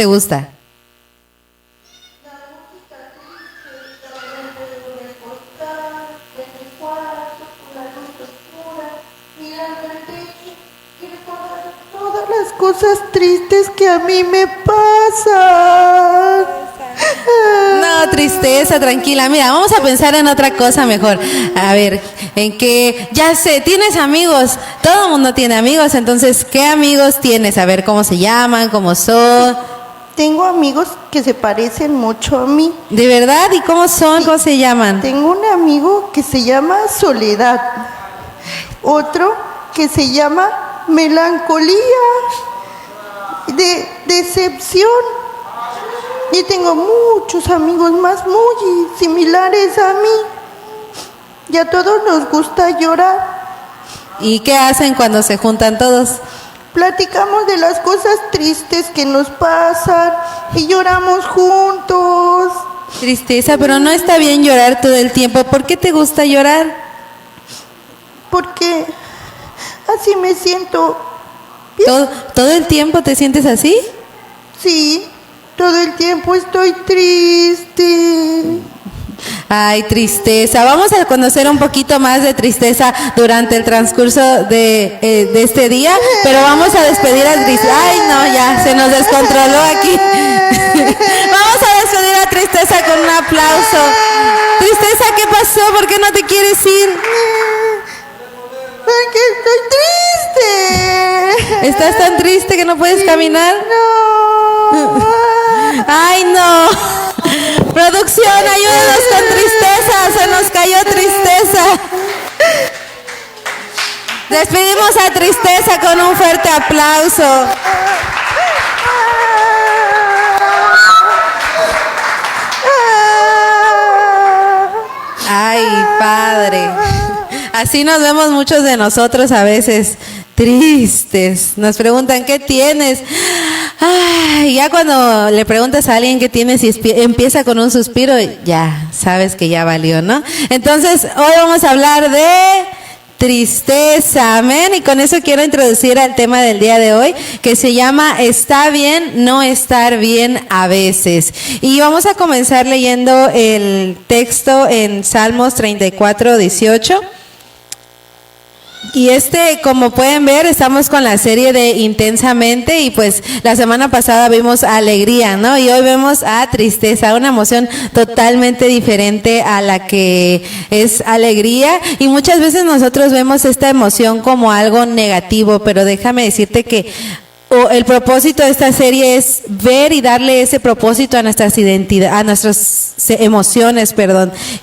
¿Te gusta? Todas las cosas tristes que a mí me pasan. No, tristeza, tranquila. Mira, vamos a pensar en otra cosa mejor. A ver, en que, ya sé, tienes amigos. Todo el mundo tiene amigos. Entonces, ¿qué amigos tienes? A ver, ¿cómo se llaman? ¿Cómo son? Tengo amigos que se parecen mucho a mí. ¿De verdad? ¿Y cómo son? Sí. ¿Cómo se llaman? Tengo un amigo que se llama Soledad. Otro que se llama Melancolía. Decepción. Y tengo muchos amigos más muy similares a mí. Y a todos nos gusta llorar. ¿Y qué hacen cuando se juntan todos? Platicamos de las cosas tristes que nos pasan y lloramos juntos. Tristeza, pero no está bien llorar todo el tiempo. ¿Por qué te gusta llorar? Porque así me siento bien. ¿Todo el tiempo te sientes así? Sí, todo el tiempo estoy triste. Ay, tristeza. Vamos a conocer un poquito más de tristeza durante el transcurso de este día, pero vamos a despedir a Tristeza. Ay, no, ya, se nos descontroló aquí. Vamos a despedir a Tristeza con un aplauso. Tristeza, ¿qué pasó? ¿Por qué no te quieres ir? Porque estoy triste. ¿Estás tan triste que no puedes caminar? No. Ay, no. Producción, ayúdanos con tristeza. Se nos cayó Tristeza. Despedimos a Tristeza con un fuerte aplauso. Ay, Padre. Así nos vemos muchos de nosotros a veces, tristes. Nos preguntan, ¿qué tienes? Ay, ya cuando le preguntas a alguien qué tienes y empieza con un suspiro, ya sabes que ya valió, ¿no? Entonces, hoy vamos a hablar de tristeza, amén. Y con eso quiero introducir al tema del día de hoy, que se llama "Está bien no estar bien a veces". Y vamos a comenzar leyendo el texto en Salmos 34:18. Y como pueden ver, estamos con la serie de Intensamente, y pues la semana pasada vimos alegría, ¿no? Y hoy vemos a tristeza, una emoción totalmente diferente a la que es alegría. Y muchas veces nosotros vemos esta emoción como algo negativo, pero déjame decirte que el propósito de esta serie es ver y darle ese propósito a nuestras identidades, a nuestras emociones,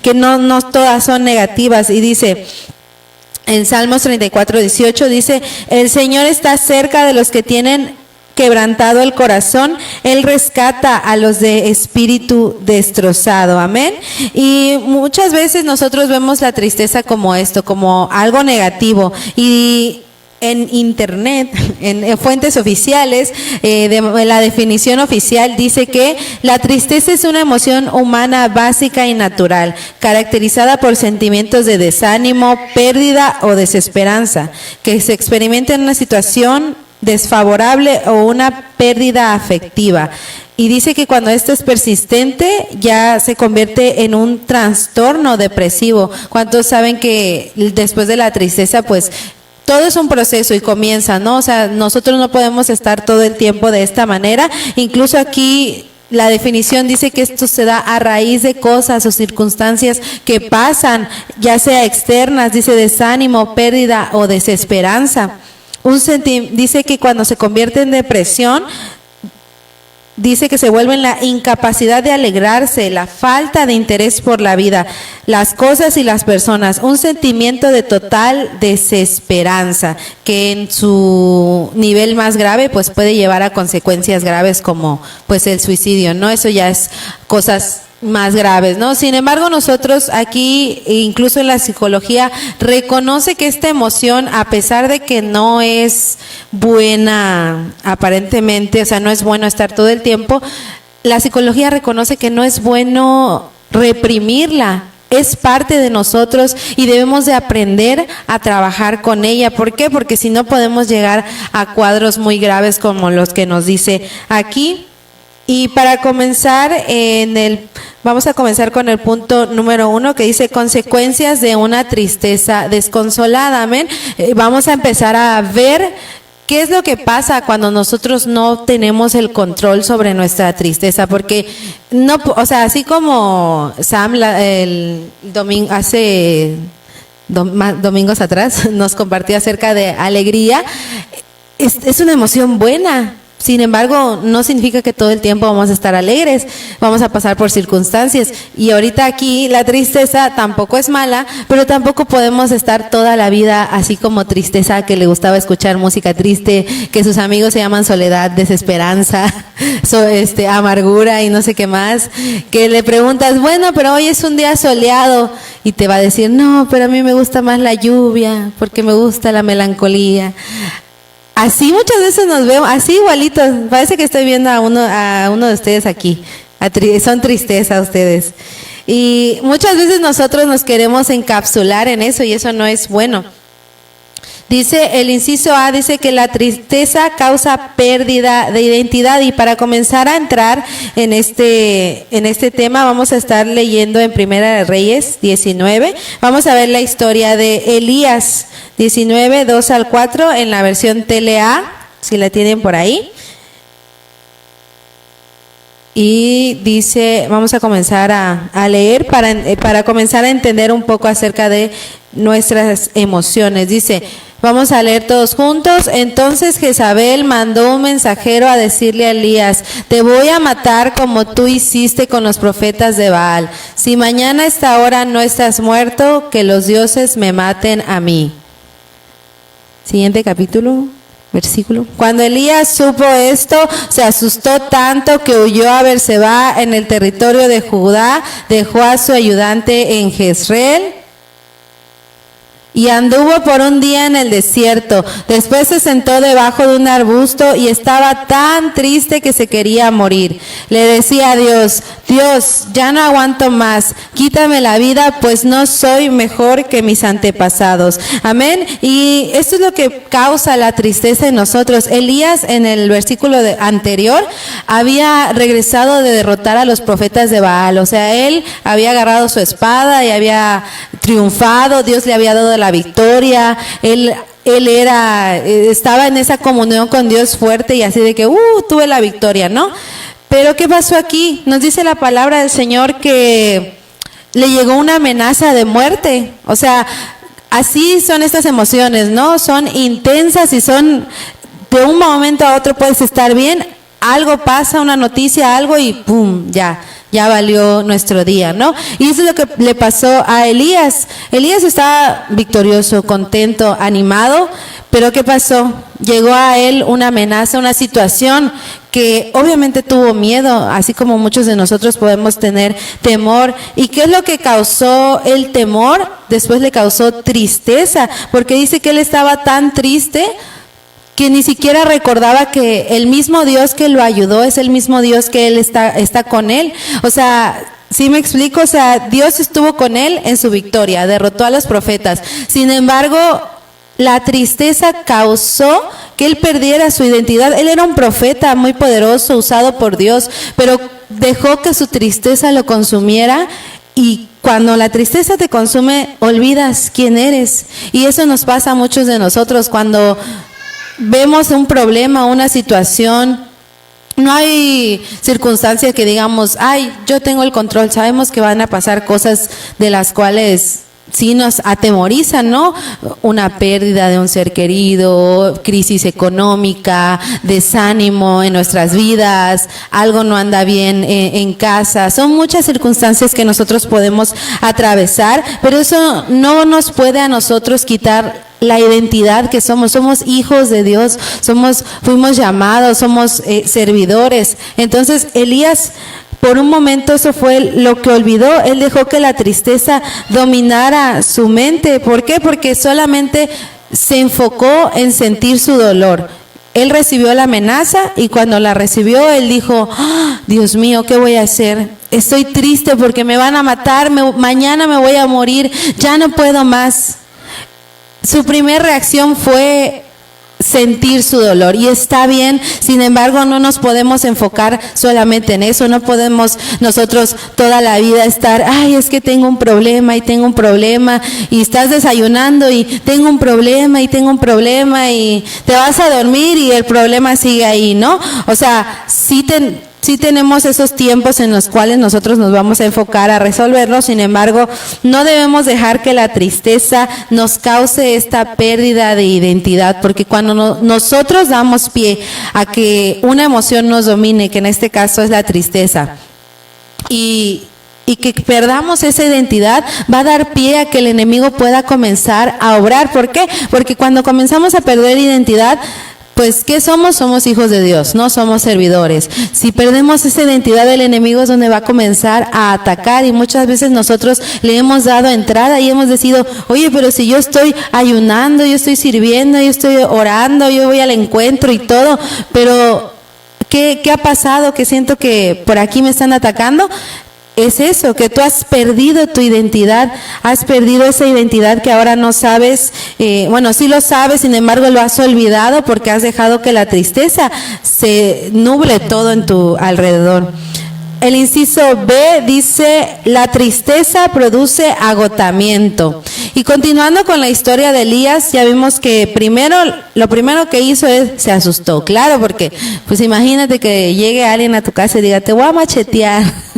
que no todas son negativas. Y dice en Salmos 34:18, dice: el Señor está cerca de los que tienen quebrantado el corazón, Él rescata a los de espíritu destrozado, amén. Y muchas veces nosotros vemos la tristeza como esto, como algo negativo. Y en internet, en fuentes oficiales, la definición oficial dice que la tristeza es una emoción humana básica y natural, caracterizada por sentimientos de desánimo, pérdida o desesperanza, que se experimenta en una situación desfavorable o una pérdida afectiva. Y dice que cuando esto es persistente, ya se convierte en un trastorno depresivo. ¿Cuántos saben que después de la tristeza, pues todo es un proceso y comienza, ¿no? O sea, nosotros no podemos estar todo el tiempo de esta manera. Incluso aquí la definición dice que esto se da a raíz de cosas o circunstancias que pasan, ya sea externas, dice desánimo, pérdida o desesperanza. Dice que cuando se convierte en depresión, dice que se vuelve en la incapacidad de alegrarse, la falta de interés por la vida, las cosas y las personas, un sentimiento de total desesperanza, que en su nivel más grave pues puede llevar a consecuencias graves como pues el suicidio, ¿no? Eso ya es cosas más graves, ¿no? Sin embargo, nosotros aquí, incluso en la psicología, reconoce que esta emoción, a pesar de que no es buena aparentemente, o sea, no es bueno estar todo el tiempo, la psicología reconoce que no es bueno reprimirla. Es parte de nosotros y debemos de aprender a trabajar con ella. ¿Por qué? Porque si no podemos llegar a cuadros muy graves como los que nos dice aquí. Y para comenzar, vamos a comenzar con el punto número 1 que dice consecuencias de una tristeza desconsolada. Amén. Vamos a empezar a ver qué es lo que pasa cuando nosotros no tenemos el control sobre nuestra tristeza, porque no, o sea, así como Sam el domingo hace domingos atrás nos compartió acerca de alegría, es una emoción buena. Sin embargo, no significa que todo el tiempo vamos a estar alegres, vamos a pasar por circunstancias. Y ahorita aquí la tristeza tampoco es mala, pero tampoco podemos estar toda la vida así como tristeza, que le gustaba escuchar música triste, que sus amigos se llaman soledad, desesperanza, amargura y no sé qué más. Que le preguntas, bueno, pero hoy es un día soleado, y te va a decir, no, pero a mí me gusta más la lluvia, porque me gusta la melancolía. Así muchas veces nos vemos, así igualitos. Parece que estoy viendo a uno de ustedes aquí. Son tristeza ustedes. Y muchas veces nosotros nos queremos encapsular en eso y eso no es bueno. Dice el inciso A, dice que la tristeza causa pérdida de identidad. Y para comenzar a entrar en este tema vamos a estar leyendo en Primera de Reyes 19. Vamos a ver la historia de Elías 19, 2 al 4 en la versión TLA, si la tienen por ahí. Y dice, vamos a comenzar a leer para comenzar a entender un poco acerca de nuestras emociones. Dice, vamos a leer todos juntos. Entonces Jezabel mandó un mensajero a decirle a Elías, te voy a matar como tú hiciste con los profetas de Baal. Si mañana a esta hora no estás muerto, que los dioses me maten a mí. Siguiente versículo. Cuando Elías supo esto, se asustó tanto que huyó a Berseba en el territorio de Judá, dejó a su ayudante en Jezreel y anduvo por un día en el desierto. Después se sentó debajo de un arbusto y estaba tan triste que se quería morir. Le decía a Dios, Dios, ya no aguanto más, quítame la vida, pues no soy mejor que mis antepasados. Amén. Y esto es lo que causa la tristeza en nosotros. Elías, en el versículo anterior, había regresado de derrotar a los profetas de Baal. O sea, él había agarrado su espada y había triunfado, Dios le había dado la victoria, él estaba en esa comunión con Dios fuerte y así de que, tuve la victoria, ¿no? Pero ¿qué pasó aquí? Nos dice la palabra del Señor que le llegó una amenaza de muerte. O sea, así son estas emociones, ¿no? Son intensas y son, de un momento a otro puedes estar bien, algo pasa, una noticia, algo y ¡pum! Ya valió nuestro día, ¿no? Y eso es lo que le pasó a Elías. Elías estaba victorioso, contento, animado, pero ¿qué pasó? Llegó a él una amenaza, una situación que obviamente tuvo miedo, así como muchos de nosotros podemos tener temor. ¿Y qué es lo que causó el temor? Después le causó tristeza, porque dice que él estaba tan triste que ni siquiera recordaba que el mismo Dios que lo ayudó es el mismo Dios que él está con él. O sea, ¿sí me explico? O sea, Dios estuvo con él en su victoria, derrotó a los profetas. Sin embargo, la tristeza causó que él perdiera su identidad. Él era un profeta muy poderoso, usado por Dios, pero dejó que su tristeza lo consumiera. Y cuando la tristeza te consume, olvidas quién eres. Y eso nos pasa a muchos de nosotros cuando vemos un problema, una situación. No hay circunstancia que digamos, ay, yo tengo el control. Sabemos que van a pasar cosas de las cuales sí nos atemorizan, ¿no? Una pérdida de un ser querido, crisis económica, desánimo en nuestras vidas, algo no anda bien en casa. Son muchas circunstancias que nosotros podemos atravesar, pero eso no nos puede a nosotros quitar la identidad que somos hijos de Dios, fuimos llamados, somos servidores. Entonces Elías, por un momento eso fue lo que olvidó, él dejó que la tristeza dominara su mente. ¿Por qué? Porque solamente se enfocó en sentir su dolor. Él recibió la amenaza y cuando la recibió, él dijo, Dios mío, ¿qué voy a hacer? Estoy triste porque me van a matar, mañana me voy a morir, ya no puedo más. Su primera reacción fue sentir su dolor y está bien. Sin embargo, no nos podemos enfocar solamente en eso. No podemos nosotros toda la vida estar, ay, es que tengo un problema y tengo un problema, y estás desayunando y tengo un problema y tengo un problema, y te vas a dormir y el problema sigue ahí, ¿no? O sea, sí tenemos esos tiempos en los cuales nosotros nos vamos a enfocar a resolverlo. Sin embargo, no debemos dejar que la tristeza nos cause esta pérdida de identidad, porque cuando nosotros damos pie a que una emoción nos domine, que en este caso es la tristeza, y que perdamos esa identidad, va a dar pie a que el enemigo pueda comenzar a obrar. ¿Por qué? Porque cuando comenzamos a perder identidad, pues, ¿qué somos? Somos hijos de Dios, no somos servidores. Si perdemos esa identidad, del enemigo es donde va a comenzar a atacar, y muchas veces nosotros le hemos dado entrada y hemos decidido, oye, pero si yo estoy ayunando, yo estoy sirviendo, yo estoy orando, yo voy al encuentro y todo, pero ¿qué ha pasado? Que siento que por aquí me están atacando. Es eso, que tú has perdido tu identidad, has perdido esa identidad que ahora no sabes, bueno, sí lo sabes, sin embargo lo has olvidado porque has dejado que la tristeza se nuble todo en tu alrededor. El inciso B dice, la tristeza produce agotamiento. Y continuando con la historia de Elías, ya vimos que lo primero que hizo se asustó. Claro, porque pues imagínate que llegue alguien a tu casa y diga, te voy a machetear.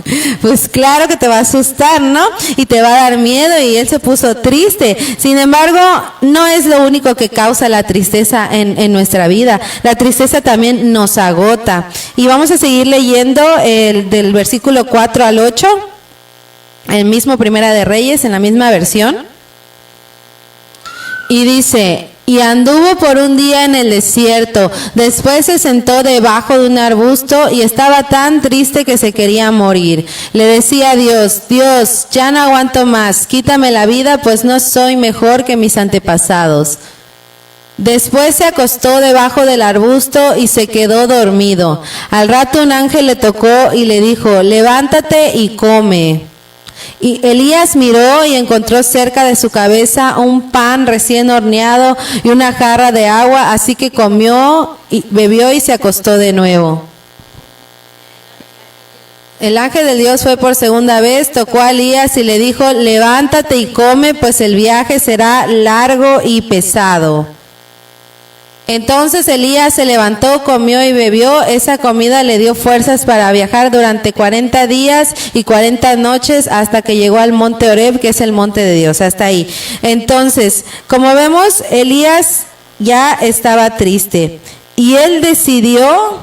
Pues claro que te va a asustar, ¿no? Y te va a dar miedo, y él se puso triste. Sin embargo, no es lo único que causa la tristeza en nuestra vida. La tristeza también nos agota. Y vamos a seguir leyendo del versículo 4 al 8, el mismo Primera de Reyes, en la misma versión. Y dice, y anduvo por un día en el desierto, después se sentó debajo de un arbusto y estaba tan triste que se quería morir. Le decía a Dios, Dios, ya no aguanto más, quítame la vida, pues no soy mejor que mis antepasados. Después se acostó debajo del arbusto y se quedó dormido. Al rato un ángel le tocó y le dijo, levántate y come. Y Elías miró y encontró cerca de su cabeza un pan recién horneado y una jarra de agua, así que comió y bebió y se acostó de nuevo. El ángel de Dios fue por segunda vez, tocó a Elías y le dijo, levántate y come, pues el viaje será largo y pesado. Entonces Elías se levantó, comió y bebió. Esa comida le dio fuerzas para viajar durante 40 días y 40 noches hasta que llegó al monte Horeb, que es el monte de Dios, hasta ahí. Entonces, como vemos, Elías ya estaba triste y él decidió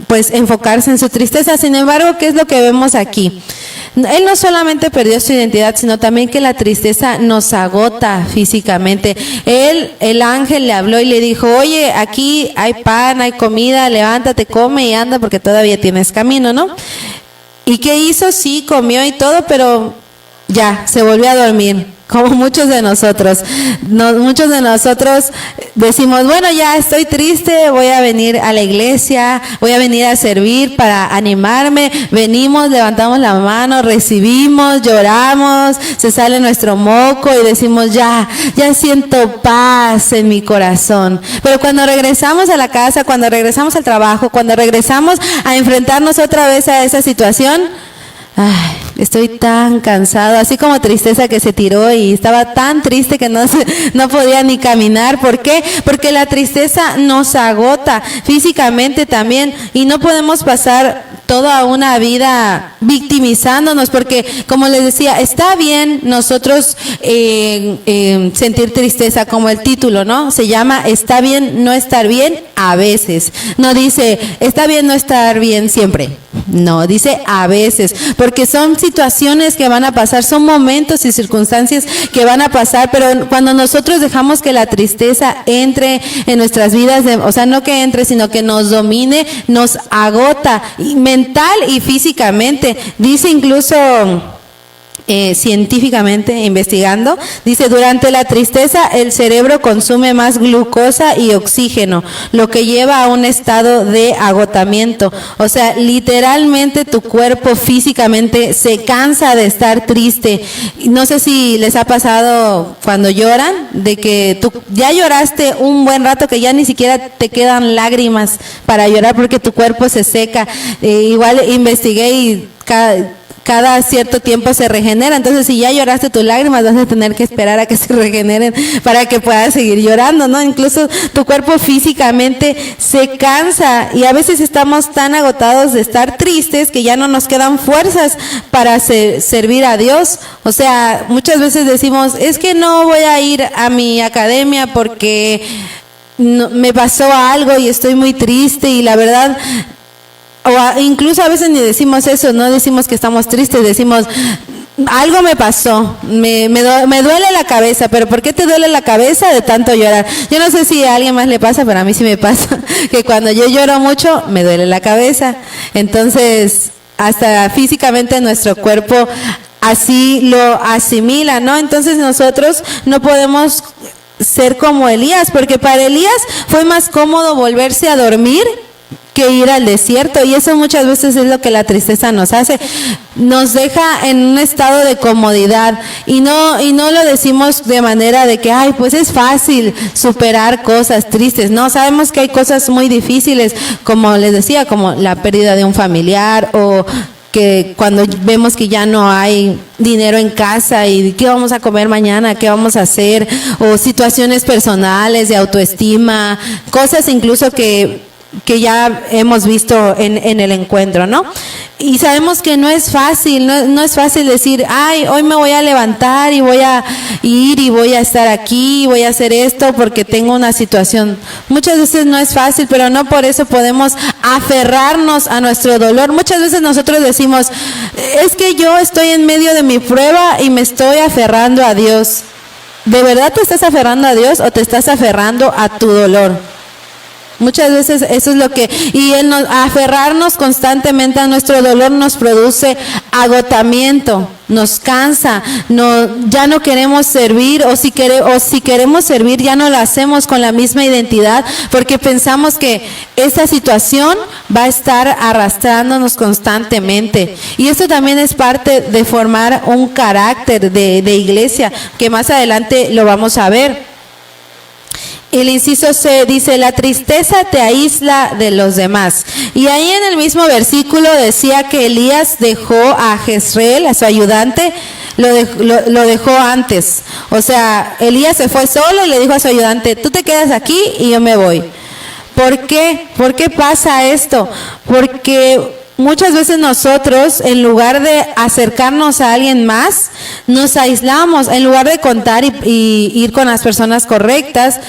pues enfocarse en su tristeza. Sin embargo, ¿qué es lo que vemos aquí? Él no solamente perdió su identidad, sino también que la tristeza nos agota físicamente. El ángel le habló y le dijo, oye, aquí hay pan, hay comida, levántate, come y anda porque todavía tienes camino, ¿no? ¿Y qué hizo? Sí, comió y todo, pero ya, se volvió a dormir. Como muchos de nosotros decimos, bueno, ya estoy triste, voy a venir a la iglesia, voy a venir a servir para animarme. Venimos, levantamos la mano, recibimos, lloramos, se sale nuestro moco y decimos, ya siento paz en mi corazón. Pero cuando regresamos a la casa, cuando regresamos al trabajo, cuando regresamos a enfrentarnos otra vez a esa situación, ay, estoy tan cansado, así como tristeza que se tiró y estaba tan triste que no podía ni caminar. ¿Por qué? Porque la tristeza nos agota físicamente también, y no podemos pasar toda una vida victimizándonos, porque como les decía, está bien nosotros sentir tristeza, como el título, ¿no? Se llama Está bien no estar bien a veces. No dice está bien no estar bien siempre. No, dice a veces, porque son situaciones que van a pasar, son momentos y circunstancias que van a pasar, pero cuando nosotros dejamos que la tristeza entre en nuestras vidas, o sea, no que entre, sino que nos domine, nos agota mental y físicamente. Dice incluso científicamente investigando, dice, durante la tristeza el cerebro consume más glucosa y oxígeno, lo que lleva a un estado de agotamiento. O sea, literalmente tu cuerpo físicamente se cansa de estar triste. No sé si les ha pasado cuando lloran, de que tú ya lloraste un buen rato, que ya ni siquiera te quedan lágrimas para llorar porque tu cuerpo se seca. Igual investigué y cada cierto tiempo se regenera. Entonces, si ya lloraste tus lágrimas, vas a tener que esperar a que se regeneren para que puedas seguir llorando, ¿no? Incluso tu cuerpo físicamente se cansa y a veces estamos tan agotados de estar tristes que ya no nos quedan fuerzas para servir a Dios. O sea, muchas veces decimos, es que no voy a ir a mi academia porque me pasó algo y estoy muy triste, y la verdad... incluso a veces ni decimos eso, no decimos que estamos tristes, decimos, algo me pasó, me duele la cabeza. ¿Pero por qué te duele la cabeza de tanto llorar? Yo no sé si a alguien más le pasa, pero a mí sí me pasa, que cuando yo lloro mucho, me duele la cabeza. Entonces, hasta físicamente nuestro cuerpo así lo asimila, ¿no? Entonces nosotros no podemos ser como Elías, porque para Elías fue más cómodo volverse a dormir que ir al desierto, y eso muchas veces es lo que la tristeza nos hace, nos deja en un estado de comodidad, y no lo decimos de manera de que, ay, pues es fácil superar cosas tristes. No, sabemos que hay cosas muy difíciles, como les decía, como la pérdida de un familiar, o que cuando vemos que ya no hay dinero en casa y qué vamos a comer mañana, qué vamos a hacer, o situaciones personales de autoestima, cosas incluso que ya hemos visto en el encuentro, ¿no? Y sabemos que no es fácil, no es fácil decir, ay, hoy me voy a levantar y voy a ir y voy a estar aquí, voy a hacer esto porque tengo una situación. Muchas veces no es fácil, pero no por eso podemos aferrarnos a nuestro dolor. Muchas veces nosotros decimos, es que yo estoy en medio de mi prueba y me estoy aferrando a Dios. ¿De verdad te estás aferrando a Dios o te estás aferrando a tu dolor? Muchas veces eso es lo que, y el aferrarnos constantemente a nuestro dolor nos produce agotamiento, nos cansa, ya no queremos servir, o si queremos servir ya no lo hacemos con la misma identidad, porque pensamos que esa situación va a estar arrastrándonos constantemente. Y eso también es parte de formar un carácter de iglesia, que más adelante lo vamos a ver. El inciso C dice, la tristeza te aísla de los demás. Y ahí en el mismo versículo decía que Elías dejó a Jezreel, a su ayudante, lo dejó antes. O sea, Elías se fue solo y le dijo a su ayudante, tú te quedas aquí y yo me voy. ¿Por qué? ¿Por qué pasa esto? Porque muchas veces nosotros, en lugar de acercarnos a alguien más, nos aislamos. En lugar de contar y ir con las personas correctas,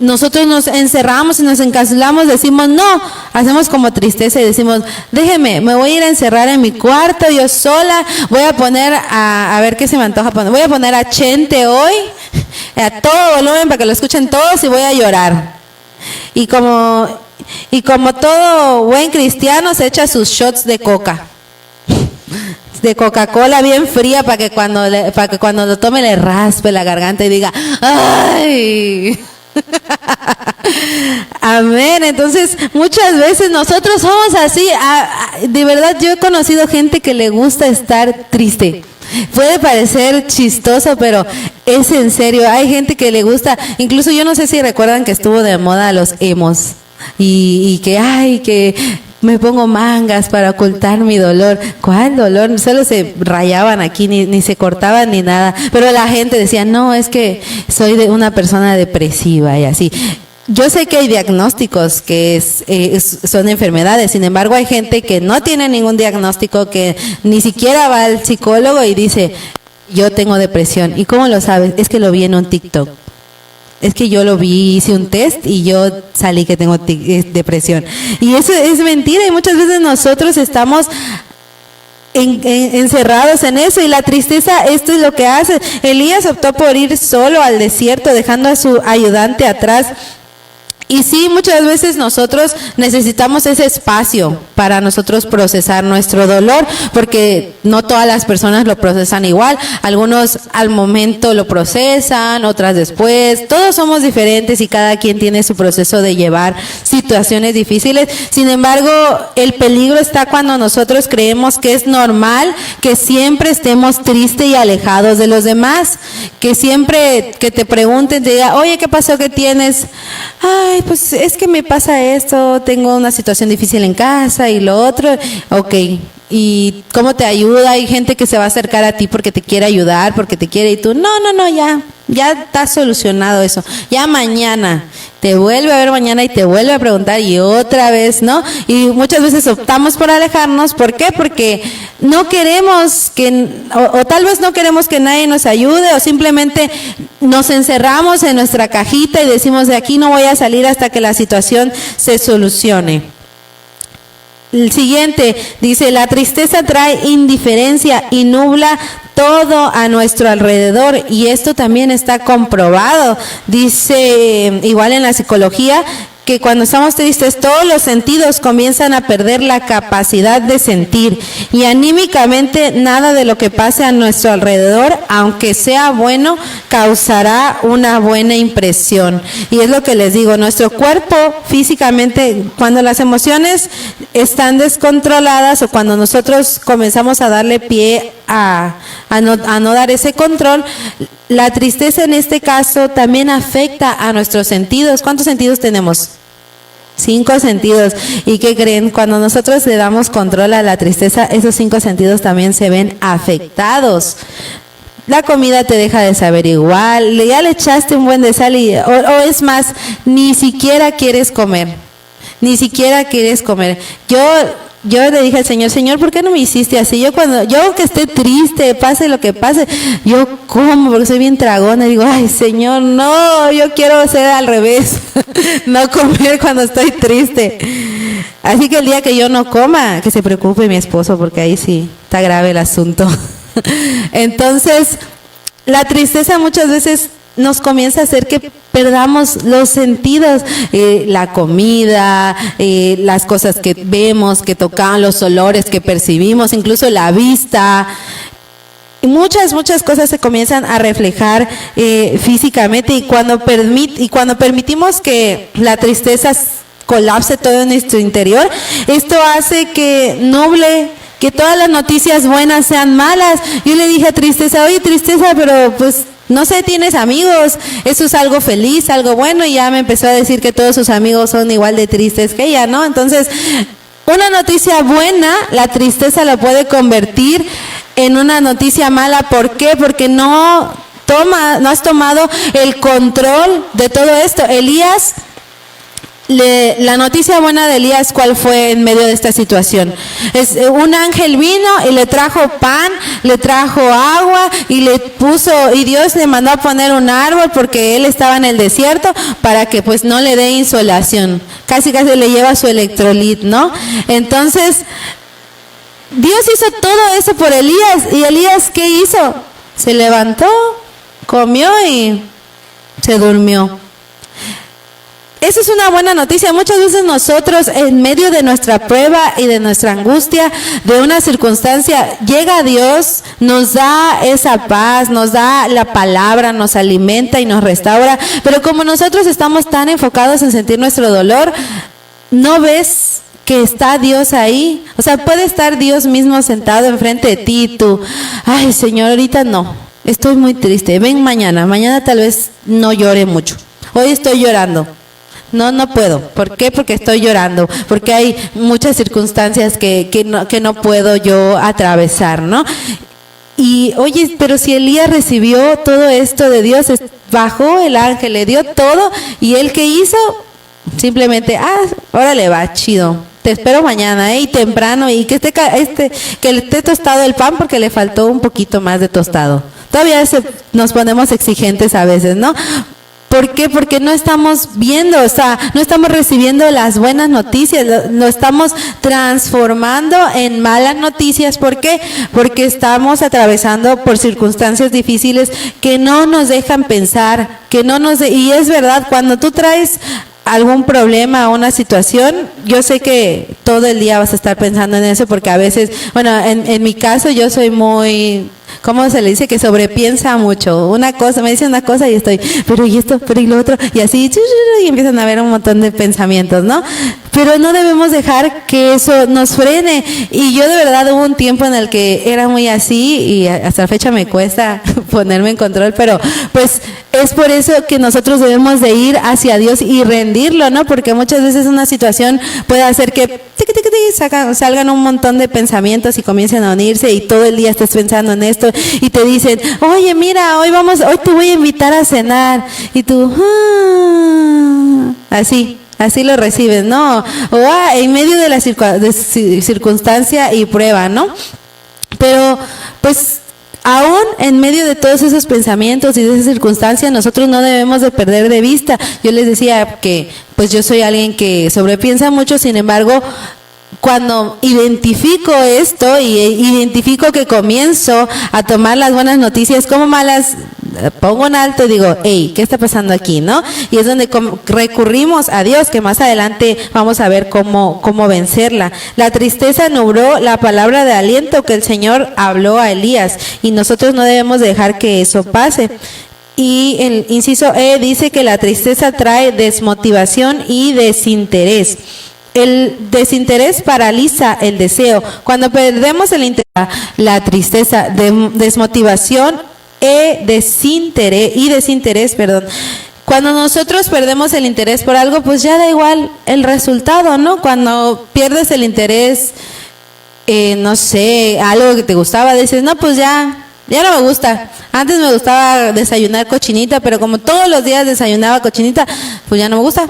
nosotros nos encerramos y nos encasulamos, decimos no, hacemos como tristeza y decimos, déjeme, me voy a ir a encerrar en mi cuarto yo sola, voy a poner a ver qué se me antoja poner, voy a poner a Chente hoy, a todo volumen para que lo escuchen todos, y voy a llorar. Y como todo buen cristiano se echa sus shots de coca, de Coca-Cola bien fría, para que cuando lo tome le raspe la garganta y diga, ¡ay! Amén. Entonces, muchas veces nosotros somos así. De verdad, yo he conocido gente que le gusta estar triste. Puede parecer chistoso, pero es en serio. Hay gente que le gusta, incluso yo no sé si recuerdan que estuvo de moda los emos. Y que me pongo mangas para ocultar mi dolor. ¿Cuál dolor? Solo se rayaban aquí, ni se cortaban ni nada. Pero la gente decía, no, es que soy una persona depresiva y así. Yo sé que hay diagnósticos que son enfermedades, sin embargo hay gente que no tiene ningún diagnóstico, que ni siquiera va al psicólogo y dice, yo tengo depresión. ¿Y cómo lo sabes? Es que lo vi en un TikTok. Es que yo lo vi, hice un test y yo salí que tengo depresión. Y eso es mentira, y muchas veces nosotros estamos encerrados en eso, y la tristeza, esto es lo que hace. Elías optó por ir solo al desierto, dejando a su ayudante atrás. Y sí, muchas veces nosotros necesitamos ese espacio para nosotros procesar nuestro dolor, porque no todas las personas lo procesan igual. Algunos al momento lo procesan, otras después. Todos somos diferentes y cada quien tiene su proceso de llevar situaciones difíciles. Sin embargo, el peligro está cuando nosotros creemos que es normal que siempre estemos tristes y alejados de los demás. Que siempre que te pregunten, te digan, oye, ¿qué pasó? ¿Qué tienes? Ay, pues es que me pasa esto, tengo una situación difícil en casa y lo otro. Ok, ¿y cómo te ayuda? Hay gente que se va a acercar a ti porque te quiere ayudar, porque te quiere, y tú, no, ya está solucionado eso. Ya mañana, te vuelve a ver mañana y te vuelve a preguntar y otra vez, ¿no? Y muchas veces optamos por alejarnos. ¿Por qué? Porque no queremos que, o tal vez no queremos que nadie nos ayude, o simplemente nos encerramos en nuestra cajita y decimos, de aquí no voy a salir hasta que la situación se solucione. El siguiente dice, la tristeza trae indiferencia y nubla todo a nuestro alrededor, y esto también está comprobado. Dice, igual en la psicología, que cuando estamos tristes todos los sentidos comienzan a perder la capacidad de sentir, y anímicamente nada de lo que pase a nuestro alrededor, aunque sea bueno, causará una buena impresión. Y es lo que les digo, nuestro cuerpo físicamente, cuando las emociones están descontroladas, o cuando nosotros comenzamos a darle pie a no dar ese control, la tristeza en este caso también afecta a nuestros sentidos. ¿Cuántos sentidos tenemos? 5 sentidos. ¿Y qué creen? Cuando nosotros le damos control a la tristeza, esos 5 sentidos también se ven afectados. La comida te deja de saber igual, ya le echaste un buen de sal o es más, ni siquiera quieres comer. Ni siquiera quieres comer. Yo le dije al Señor, ¿por qué no me hiciste así? Yo que esté triste, pase lo que pase, yo como, porque soy bien tragona, y digo, ay Señor, no, yo quiero ser al revés, no comer cuando estoy triste. Así que el día que yo no coma, que se preocupe mi esposo, porque ahí sí está grave el asunto. Entonces, la tristeza muchas veces nos comienza a hacer que perdamos los sentidos, la comida, las cosas que vemos, que tocamos, los olores que percibimos, incluso la vista. Y muchas cosas se comienzan a reflejar físicamente, y cuando permitimos que la tristeza colapse todo en nuestro interior, esto hace que nuble, que todas las noticias buenas sean malas. Yo le dije a Tristeza, oye Tristeza, pero pues no sé, tienes amigos, eso es algo feliz, algo bueno, y ya me empezó a decir que todos sus amigos son igual de tristes que ella, ¿no? Entonces, una noticia buena, la tristeza la puede convertir en una noticia mala. ¿Por qué? Porque no has tomado el control de todo esto. Elías, la noticia buena de Elías, ¿cuál fue en medio de esta situación? Un ángel vino y le trajo pan, le trajo agua y Dios le mandó a poner un árbol porque él estaba en el desierto para que pues no le dé insolación. Casi le lleva su electrolit, ¿no? Entonces, Dios hizo todo eso por Elías. ¿Y Elías qué hizo? Se levantó, comió y se durmió. Esa es una buena noticia. Muchas veces nosotros, en medio de nuestra prueba y de nuestra angustia, de una circunstancia, llega Dios, nos da esa paz, nos da la palabra, nos alimenta y nos restaura. Pero como nosotros estamos tan enfocados en sentir nuestro dolor, no ves que está Dios ahí. O sea, puede estar Dios mismo sentado enfrente de ti y tú, ay Señor, ahorita no, estoy muy triste, ven mañana tal vez no llore mucho, hoy estoy llorando. No puedo. ¿Por qué? Porque estoy llorando, porque hay muchas circunstancias que no puedo yo atravesar, ¿no? Y oye, pero si Elías recibió todo esto de Dios, bajó el ángel, le dio todo, y él ¿qué hizo? Simplemente, órale, va, chido, te espero mañana, y temprano, y que esté tostado el pan porque le faltó un poquito más de tostado. Todavía nos ponemos exigentes a veces, ¿no? ¿Por qué? Porque no estamos viendo, o sea, no estamos recibiendo las buenas noticias, lo estamos transformando en malas noticias. ¿Por qué? Porque estamos atravesando por circunstancias difíciles que no nos dejan pensar, y es verdad, cuando tú traes algún problema o una situación, yo sé que todo el día vas a estar pensando en eso porque a veces, bueno, en mi caso yo soy muy, ¿cómo se le dice? Que sobrepiensa mucho. Una cosa, me dice una cosa y estoy, pero y esto, pero y lo otro, y así, y empiezan a haber un montón de pensamientos, ¿no? Pero no debemos dejar que eso nos frene. Y yo de verdad hubo un tiempo en el que era muy así y hasta la fecha me cuesta ponerme en control, pero pues es por eso que nosotros debemos de ir hacia Dios y rendirlo, ¿no? Porque muchas veces una situación puede hacer que salgan un montón de pensamientos y comiencen a unirse y todo el día estés pensando en esto y te dicen, oye, mira, hoy te voy a invitar a cenar. Y tú, así lo recibes, ¿no? O en medio de la circunstancia y prueba, ¿no? Pero, pues, aún en medio de todos esos pensamientos y de esas circunstancias, nosotros no debemos de perder de vista. Yo les decía que, pues, yo soy alguien que sobrepiensa mucho, sin embargo, cuando identifico esto y identifico que comienzo a tomar las buenas noticias como malas, pongo en alto y digo, hey, ¿qué está pasando aquí? ¿No? Y es donde recurrimos a Dios, que más adelante vamos a ver cómo vencerla. La tristeza nubló la palabra de aliento que el Señor habló a Elías y nosotros no debemos dejar que eso pase. Y el inciso E dice que la tristeza trae desmotivación y desinterés. El desinterés paraliza el deseo. Cuando perdemos el interés, la tristeza, desmotivación desinterés. Cuando nosotros perdemos el interés por algo, pues ya da igual el resultado, ¿no? Cuando pierdes el interés, no sé, algo que te gustaba, dices, no, pues ya no me gusta. Antes me gustaba desayunar cochinita, pero como todos los días desayunaba cochinita, pues ya no me gusta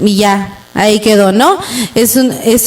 y ya. Ahí quedó, ¿no? Es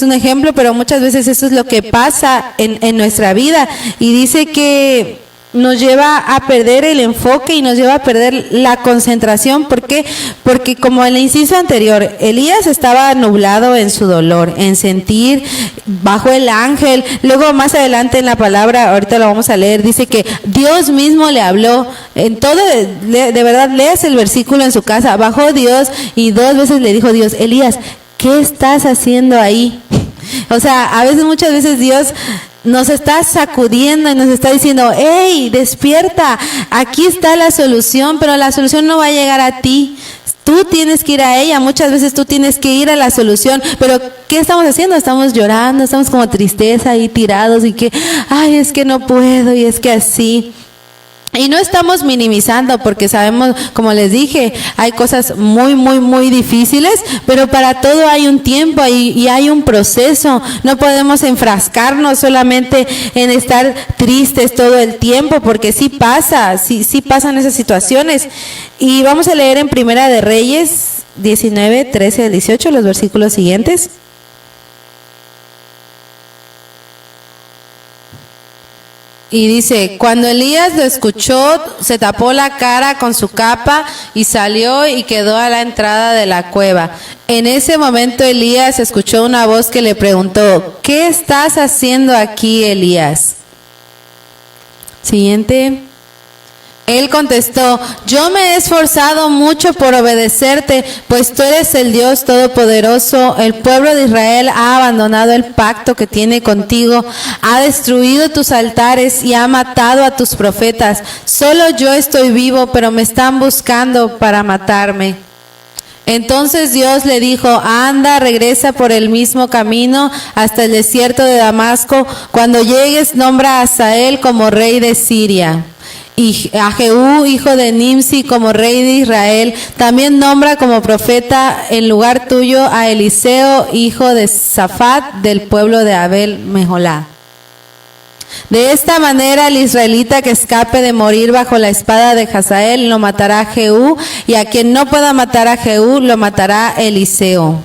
un ejemplo, pero muchas veces eso es lo que pasa en nuestra vida. Y dice que nos lleva a perder el enfoque y nos lleva a perder la concentración. ¿Por qué? Porque como en el inciso anterior, Elías estaba nublado en su dolor, en sentir bajo el ángel. Luego más adelante en la palabra, ahorita lo vamos a leer, dice que Dios mismo le habló. En todo, de verdad, leas el versículo en su casa. Bajó Dios y 2 veces le dijo Dios, Elías, ¿qué estás haciendo ahí? O sea, muchas veces Dios nos está sacudiendo y nos está diciendo, hey, despierta, aquí está la solución, pero la solución no va a llegar a ti. Tú tienes que ir a ella, muchas veces tú tienes que ir a la solución, pero ¿qué estamos haciendo? Estamos llorando, estamos como tristeza ahí tirados y que, ay, es que no puedo y es que así. Y no estamos minimizando porque sabemos, como les dije, hay cosas muy, muy, muy difíciles, pero para todo hay un tiempo y hay un proceso. No podemos enfrascarnos solamente en estar tristes todo el tiempo porque sí pasan esas situaciones. Y vamos a leer en Primera de Reyes 19, 13 al 18, los versículos siguientes. Y dice, cuando Elías lo escuchó, se tapó la cara con su capa y salió y quedó a la entrada de la cueva. En ese momento Elías escuchó una voz que le preguntó, ¿qué estás haciendo aquí, Elías? Siguiente. Él contestó, yo me he esforzado mucho por obedecerte, pues tú eres el Dios Todopoderoso. El pueblo de Israel ha abandonado el pacto que tiene contigo, ha destruido tus altares y ha matado a tus profetas. Solo yo estoy vivo, pero me están buscando para matarme. Entonces Dios le dijo, anda, regresa por el mismo camino hasta el desierto de Damasco. Cuando llegues, nombra a Hazael como rey de Siria. Y a Jehú, hijo de Nimsi, como rey de Israel. También nombra como profeta en lugar tuyo a Eliseo, hijo de Safat, del pueblo de Abel Meholá. De esta manera el israelita que escape de morir bajo la espada de Hazael lo matará Jehú, y a quien no pueda matar a Jehú lo matará Eliseo.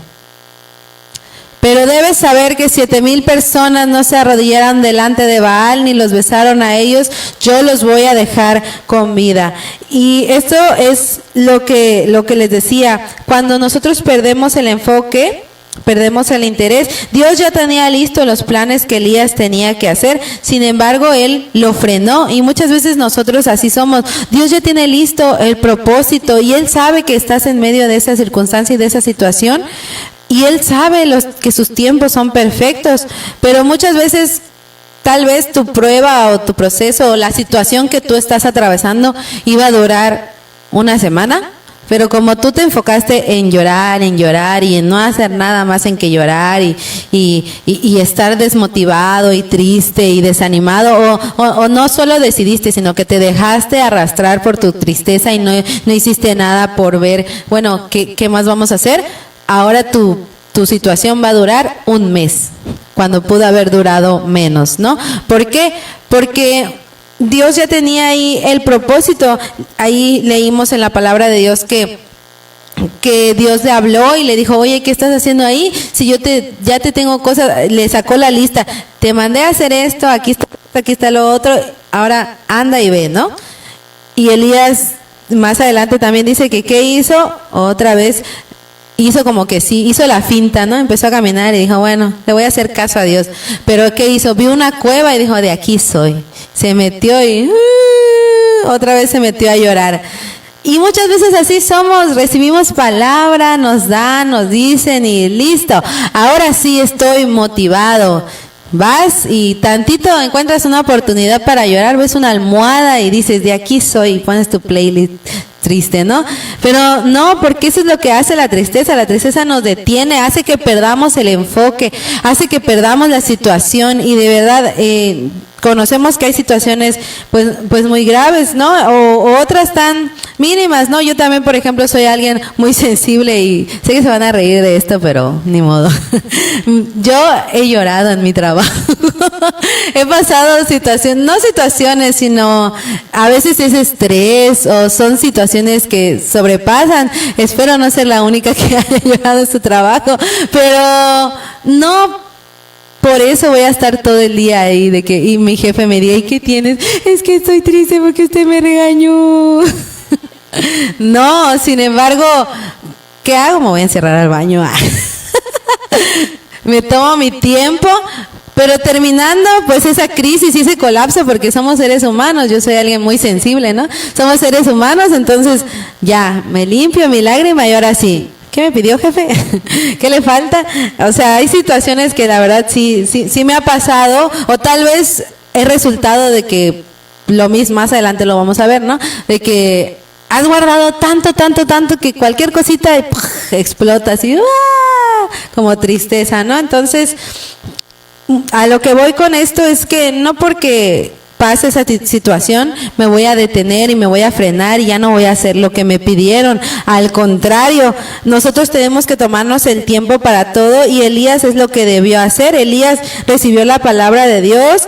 Pero debes saber que 7,000 personas no se arrodillaron delante de Baal ni los besaron a ellos. Yo los voy a dejar con vida. Y esto es lo que les decía. Cuando nosotros perdemos el enfoque, perdemos el interés. Dios ya tenía listo los planes que Elías tenía que hacer, sin embargo, él lo frenó, y muchas veces nosotros así somos. Dios ya tiene listo el propósito y él sabe que estás en medio de esa circunstancia y de esa situación, y él sabe que sus tiempos son perfectos, pero muchas veces tal vez tu prueba o tu proceso o la situación que tú estás atravesando iba a durar una semana. Pero como tú te enfocaste en llorar y en no hacer nada más en que llorar y estar desmotivado y triste y desanimado, o no solo decidiste, sino que te dejaste arrastrar por tu tristeza y no hiciste nada por ver, bueno, ¿qué más vamos a hacer? Ahora tu situación va a durar un mes, cuando pudo haber durado menos, ¿no? ¿Por qué? Porque Dios ya tenía ahí el propósito. Ahí leímos en la palabra de Dios que Dios le habló y le dijo, oye, ¿qué estás haciendo ahí? Si yo ya te tengo cosas, le sacó la lista, te mandé a hacer esto, aquí está lo otro, ahora anda y ve, ¿no? Y Elías más adelante también dice que ¿qué hizo? Otra vez hizo como que sí, hizo la finta, ¿no? Empezó a caminar y dijo, bueno, le voy a hacer caso a Dios. Pero ¿qué hizo? Vio una cueva y dijo, de aquí soy. Se metió y otra vez se metió a llorar. Y muchas veces así somos, recibimos palabra, nos dan, nos dicen y listo. Ahora sí estoy motivado. Vas y tantito encuentras una oportunidad para llorar, ves una almohada y dices, de aquí soy, y pones tu playlist triste, ¿no? Pero no, porque eso es lo que hace la tristeza nos detiene, hace que perdamos el enfoque, hace que perdamos la situación, y de verdad conocemos que hay situaciones pues muy graves, ¿no? O otras tan mínimas, ¿no? Yo también, por ejemplo, soy alguien muy sensible y sé que se van a reír de esto, pero ni modo. Yo he llorado en mi trabajo. He pasado no situaciones, sino a veces es estrés o son situaciones que sobrepasan. Espero no ser la única que haya llorado en su trabajo, pero no por eso voy a estar todo el día ahí y mi jefe me diga, ¿y qué tienes? Es que estoy triste porque usted me regañó. No, sin embargo, ¿qué hago? Me voy a encerrar al baño. Me tomo mi tiempo, pero terminando pues esa crisis y ese colapso, porque somos seres humanos, yo soy alguien muy sensible, ¿no? Somos seres humanos, entonces ya, me limpio mi lágrima y ahora sí. ¿Qué me pidió, jefe? ¿Qué le falta? O sea, hay situaciones que la verdad sí me ha pasado, o tal vez es resultado de que lo mismo, más adelante lo vamos a ver, ¿no? De que has guardado tanto que cualquier cosita explota así, ¡ah! Como tristeza, ¿no? Entonces, a lo que voy con esto es que no porque pase esa situación me voy a detener y me voy a frenar y ya no voy a hacer lo que me pidieron. Al contrario, nosotros tenemos que tomarnos el tiempo para todo, y Elías es lo que debió hacer. Elías recibió la palabra de Dios.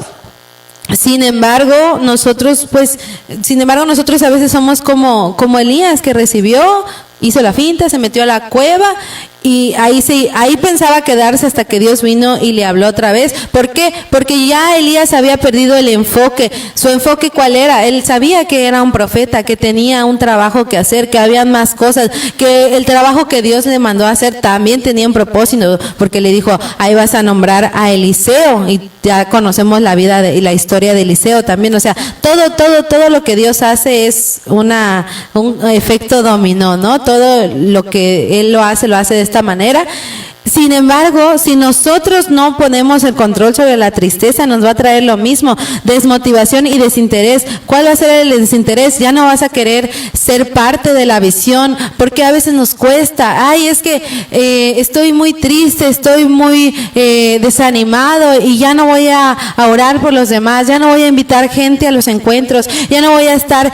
Sin embargo, nosotros a veces somos como Elías, que recibió, hizo la finta, se metió a la cueva y ahí pensaba quedarse hasta que Dios vino y le habló otra vez. ¿Por qué? Porque ya Elías había perdido el enfoque. ¿Su enfoque cuál era? Él sabía que era un profeta, que tenía un trabajo que hacer, que había más cosas, que el trabajo que Dios le mandó a hacer también tenía un propósito, porque le dijo, ahí vas a nombrar a Eliseo, y ya conocemos la vida y la historia de Eliseo también. O sea, todo lo que Dios hace es un efecto dominó, ¿no? Todo lo que Él lo hace de esta manera. Sin embargo, si nosotros no ponemos el control sobre la tristeza, nos va a traer lo mismo, desmotivación y desinterés. ¿Cuál va a ser el desinterés? Ya no vas a querer ser parte de la visión, porque a veces nos cuesta. Ay, es que estoy muy triste, estoy muy desanimado y ya no voy a orar por los demás, ya no voy a invitar gente a los encuentros, ya no voy a estar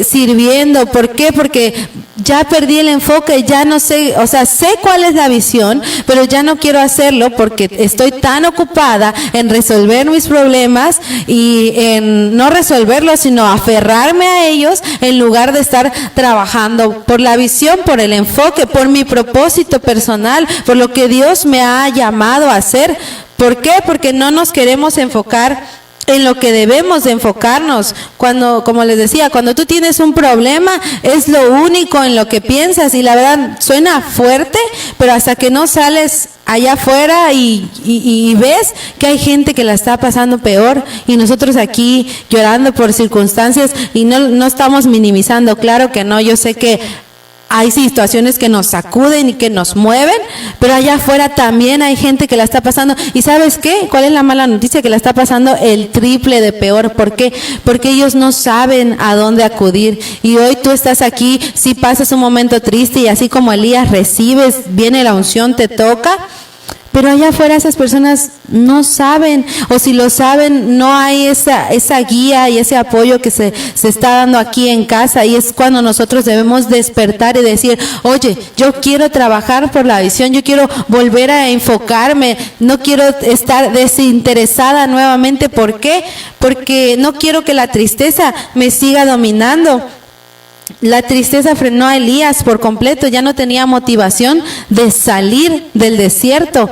sirviendo. ¿Por qué? Porque ya perdí el enfoque, ya no sé, o sea, sé cuál es la visión, pero ya no quiero hacerlo porque estoy tan ocupada en resolver mis problemas y en no resolverlos, sino aferrarme a ellos en lugar de estar trabajando por la visión, por el enfoque, por mi propósito personal, por lo que Dios me ha llamado a hacer. ¿Por qué? Porque no nos queremos enfocar en lo que debemos de enfocarnos. Cuando, como les decía, cuando tú tienes un problema, es lo único en lo que piensas, y la verdad suena fuerte, pero hasta que no sales allá afuera y ves que hay gente que la está pasando peor, y nosotros aquí llorando por circunstancias, y no estamos minimizando, claro que no, yo sé que hay situaciones que nos sacuden y que nos mueven, pero allá afuera también hay gente que la está pasando. ¿Y sabes qué? ¿Cuál es la mala noticia? Que la está pasando el triple de peor. ¿Por qué? Porque ellos no saben a dónde acudir. Y hoy tú estás aquí, si pasas un momento triste y así como Elías recibes, viene la unción, te toca. Pero allá afuera esas personas no saben, o si lo saben, no hay esa guía y ese apoyo que se está dando aquí en casa, y es cuando nosotros debemos despertar y decir, oye, yo quiero trabajar por la visión, yo quiero volver a enfocarme, no quiero estar desinteresada nuevamente. ¿Por qué? Porque no quiero que la tristeza me siga dominando. La tristeza frenó a Elías por completo, ya no tenía motivación de salir del desierto.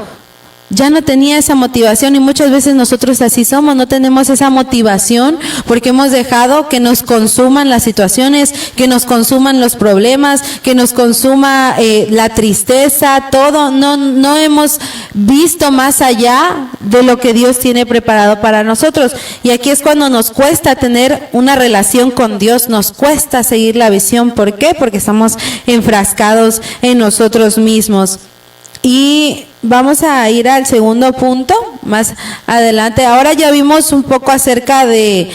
Ya no tenía esa motivación, y muchas veces nosotros así somos, no tenemos esa motivación porque hemos dejado que nos consuman las situaciones, que nos consuman los problemas, que nos consuma la tristeza, todo. No hemos visto más allá de lo que Dios tiene preparado para nosotros. Y aquí es cuando nos cuesta tener una relación con Dios, nos cuesta seguir la visión. ¿Por qué? Porque estamos enfrascados en nosotros mismos. Y vamos a ir al segundo punto más adelante. Ahora ya vimos un poco acerca de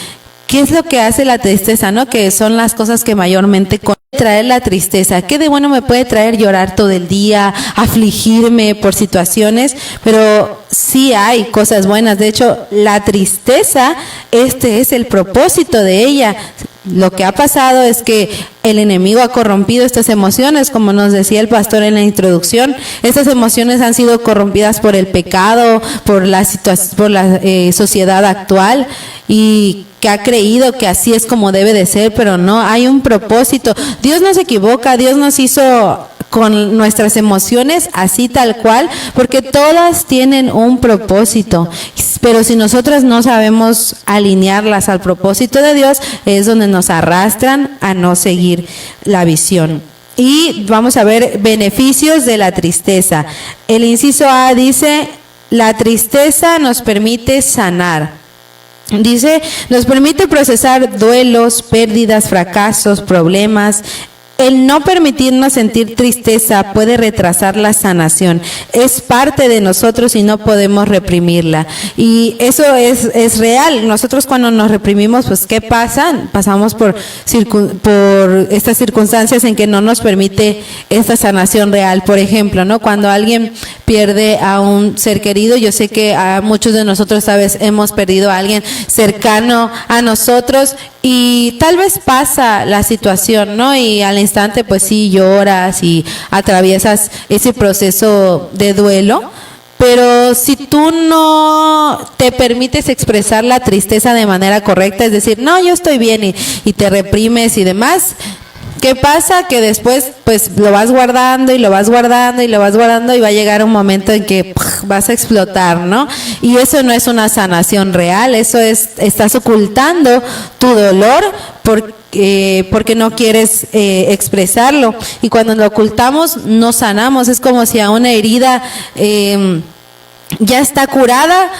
qué es lo que hace la tristeza, ¿no? Que son las cosas que mayormente traer la tristeza. ¿Qué de bueno me puede traer llorar todo el día, afligirme por situaciones? Pero sí hay cosas buenas. De hecho, la tristeza, este es el propósito de ella. Lo que ha pasado es que el enemigo ha corrompido estas emociones, como nos decía el pastor en la introducción. Estas emociones han sido corrompidas por el pecado, por la sociedad actual, y que ha creído que así es como debe de ser, pero no, hay un propósito. Dios no se equivoca, Dios nos hizo con nuestras emociones así tal cual, porque todas tienen un propósito. Pero si nosotras no sabemos alinearlas al propósito de Dios, es donde nos arrastran a no seguir la visión. Y vamos a ver beneficios de la tristeza. El inciso A dice, la tristeza nos permite sanar. Dice, nos permite procesar duelos, pérdidas, fracasos, problemas. El no permitirnos sentir tristeza puede retrasar la sanación. Es parte de nosotros y no podemos reprimirla. Y eso es real. Nosotros cuando nos reprimimos, pues ¿qué pasa? Pasamos por estas circunstancias en que no nos permite esta sanación real. Por ejemplo, ¿no? Cuando alguien pierde a un ser querido, yo sé que a muchos de nosotros tal vez hemos perdido a alguien cercano a nosotros, y tal vez pasa la situación, ¿no? Y al instante pues sí lloras y atraviesas ese proceso de duelo, pero si tú no te permites expresar la tristeza de manera correcta, es decir, no, yo estoy bien, y te reprimes y demás, ¿qué pasa? Que después pues lo vas guardando y lo vas guardando y lo vas guardando, y va a llegar un momento en que vas a explotar, ¿no? Y eso no es una sanación real, eso es, estás ocultando tu dolor porque no quieres expresarlo, y cuando lo ocultamos no sanamos. Es como si a una herida ya está curada,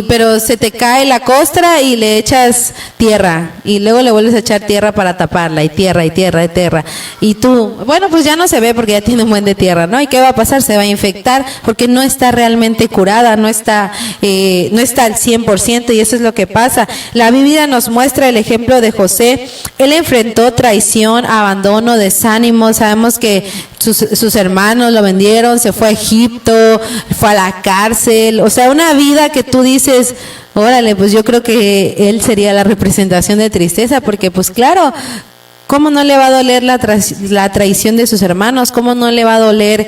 pero se te cae la costra y le echas tierra, y luego le vuelves a echar tierra para taparla, y tierra, y tierra, y tierra, y tú, bueno, pues ya no se ve porque ya tiene un buen de tierra, ¿no? ¿Y qué va a pasar? Se va a infectar porque no está realmente curada, no está al 100%, y eso es lo que pasa. La Biblia nos muestra el ejemplo de José. Él enfrentó traición, abandono, desánimo. Sabemos que sus hermanos lo vendieron, se fue a Egipto, fue a la cárcel, o sea, una vida que tú dices, órale, pues yo creo que él sería la representación de tristeza, porque pues claro, ¿cómo no le va a doler la traición de sus hermanos? ¿Cómo no le va a doler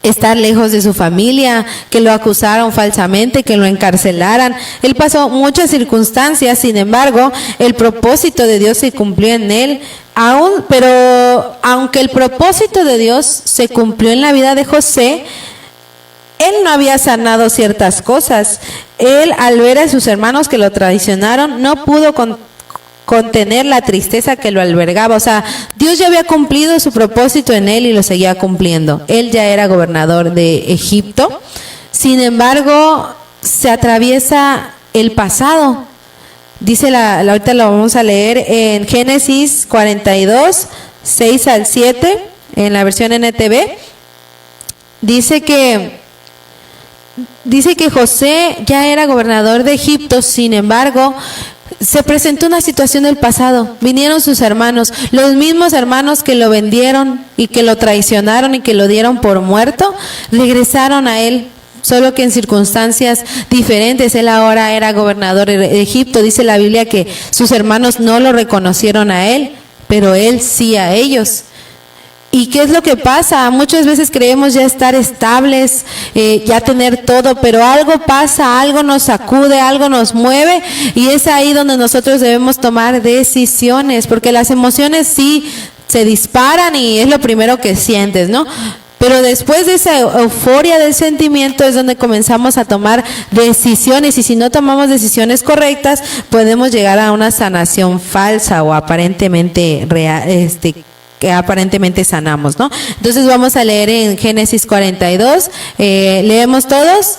estar lejos de su familia, que lo acusaron falsamente, que lo encarcelaran? Él pasó muchas circunstancias, sin embargo, el propósito de Dios se cumplió en él. Pero aunque el propósito de Dios se cumplió en la vida de José, él no había sanado ciertas cosas. Él, al ver a sus hermanos que lo traicionaron, no pudo contener la tristeza que lo albergaba. O sea, Dios ya había cumplido su propósito en él y lo seguía cumpliendo. Él ya era gobernador de Egipto. Sin embargo, se atraviesa el pasado. Dice ahorita lo vamos a leer en Génesis 42, 6 al 7, en la versión NTV. Dice que José ya era gobernador de Egipto. Sin embargo, se presentó una situación del pasado. Vinieron sus hermanos, los mismos hermanos que lo vendieron y que lo traicionaron y que lo dieron por muerto, regresaron a él, solo que en circunstancias diferentes. Él ahora era gobernador de Egipto. Dice la Biblia que sus hermanos no lo reconocieron a él, pero él sí a ellos. ¿Y qué es lo que pasa? Muchas veces creemos ya estar estables, ya tener todo, pero algo pasa, algo nos sacude, algo nos mueve, y es ahí donde nosotros debemos tomar decisiones, porque las emociones sí se disparan y es lo primero que sientes, ¿no? Pero después de esa euforia del sentimiento es donde comenzamos a tomar decisiones, y si no tomamos decisiones correctas, podemos llegar a una sanación falsa o aparentemente real, que aparentemente sanamos, ¿no? Entonces vamos a leer en Génesis 42, ¿leemos todos?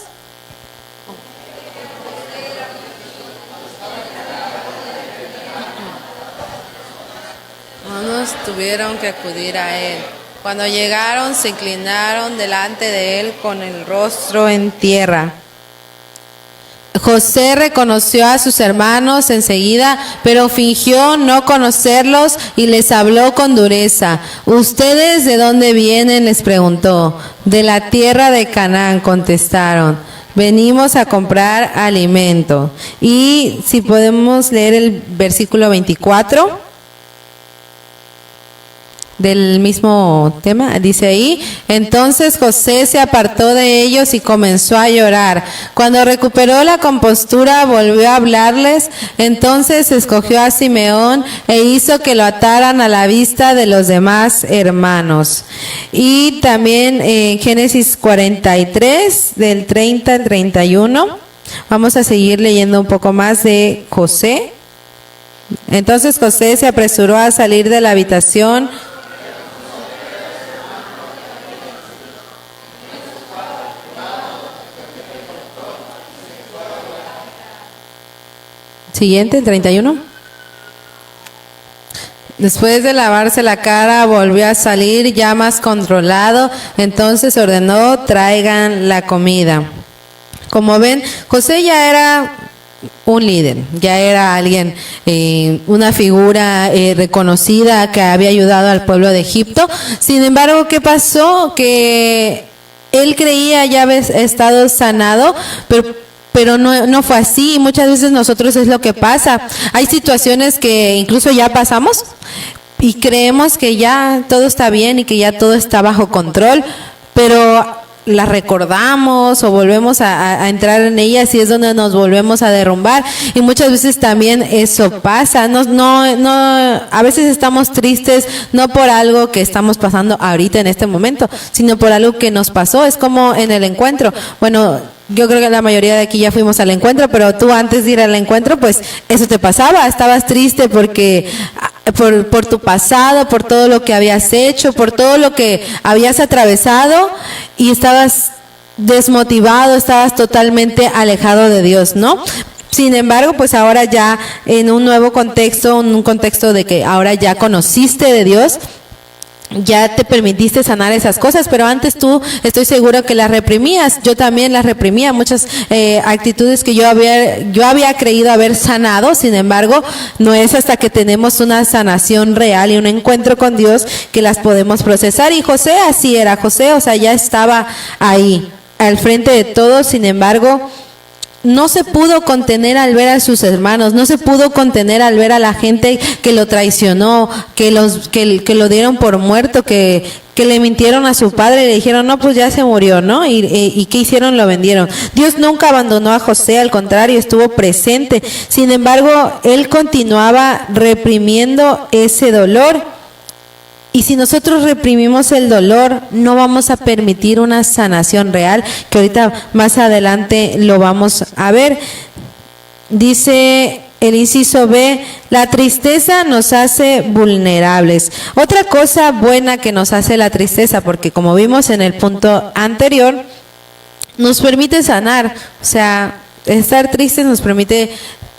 Unos tuvieron que acudir a él. Cuando llegaron, se inclinaron delante de él con el rostro en tierra. José reconoció a sus hermanos enseguida, pero fingió no conocerlos y les habló con dureza. ¿Ustedes de dónde vienen?, les preguntó. De la tierra de Canaán, contestaron. Venimos a comprar alimento. Y si podemos leer el versículo 24 del mismo tema, dice ahí: entonces José se apartó de ellos y comenzó a llorar. Cuando recuperó la compostura, volvió a hablarles. Entonces escogió a Simeón e hizo que lo ataran a la vista de los demás hermanos. Y también en Génesis 43, del 30 al 31, vamos a seguir leyendo un poco más de José. Entonces José se apresuró a salir de la habitación. Siguiente, el 31. Después de lavarse la cara, volvió a salir ya más controlado. Entonces ordenó: traigan la comida. Como ven, José ya era un líder, ya era alguien, una figura reconocida que había ayudado al pueblo de Egipto. Sin embargo, ¿qué pasó? Que él creía ya haber estado sanado, pero no fue así. Muchas veces nosotros es lo que pasa. Hay situaciones que incluso ya pasamos y creemos que ya todo está bien y que ya todo está bajo control, pero las recordamos o volvemos a entrar en ellas y es donde nos volvemos a derrumbar. Y muchas veces también eso pasa. A veces estamos tristes no por algo que estamos pasando ahorita en este momento, sino por algo que nos pasó. Es como en el encuentro. Bueno, yo creo que la mayoría de aquí ya fuimos al encuentro, pero tú antes de ir al encuentro, pues eso te pasaba, estabas triste porque por tu pasado, por todo lo que habías hecho, por todo lo que habías atravesado, y estabas desmotivado, estabas totalmente alejado de Dios, ¿no? Sin embargo, pues ahora ya en un nuevo contexto, en un contexto de que ahora ya conociste de Dios, ya te permitiste sanar esas cosas, pero antes tú estoy seguro que las reprimías. Yo también las reprimía, muchas actitudes que yo había creído haber sanado. Sin embargo, no es hasta que tenemos una sanación real y un encuentro con Dios que las podemos procesar. Y José así era. José, o sea, ya estaba ahí al frente de todos. Sin embargo, no se pudo contener al ver a sus hermanos, no se pudo contener al ver a la gente que lo traicionó, que lo dieron por muerto, que le mintieron a su padre y le dijeron: no, pues ya se murió, ¿no? ¿Y qué hicieron? Lo vendieron. Dios nunca abandonó a José, al contrario, estuvo presente. Sin embargo, él continuaba reprimiendo ese dolor. Y si nosotros reprimimos el dolor, no vamos a permitir una sanación real, que ahorita más adelante lo vamos a ver. Dice el inciso B, la tristeza nos hace vulnerables. Otra cosa buena que nos hace la tristeza, porque como vimos en el punto anterior, nos permite sanar. O sea, estar tristes nos permite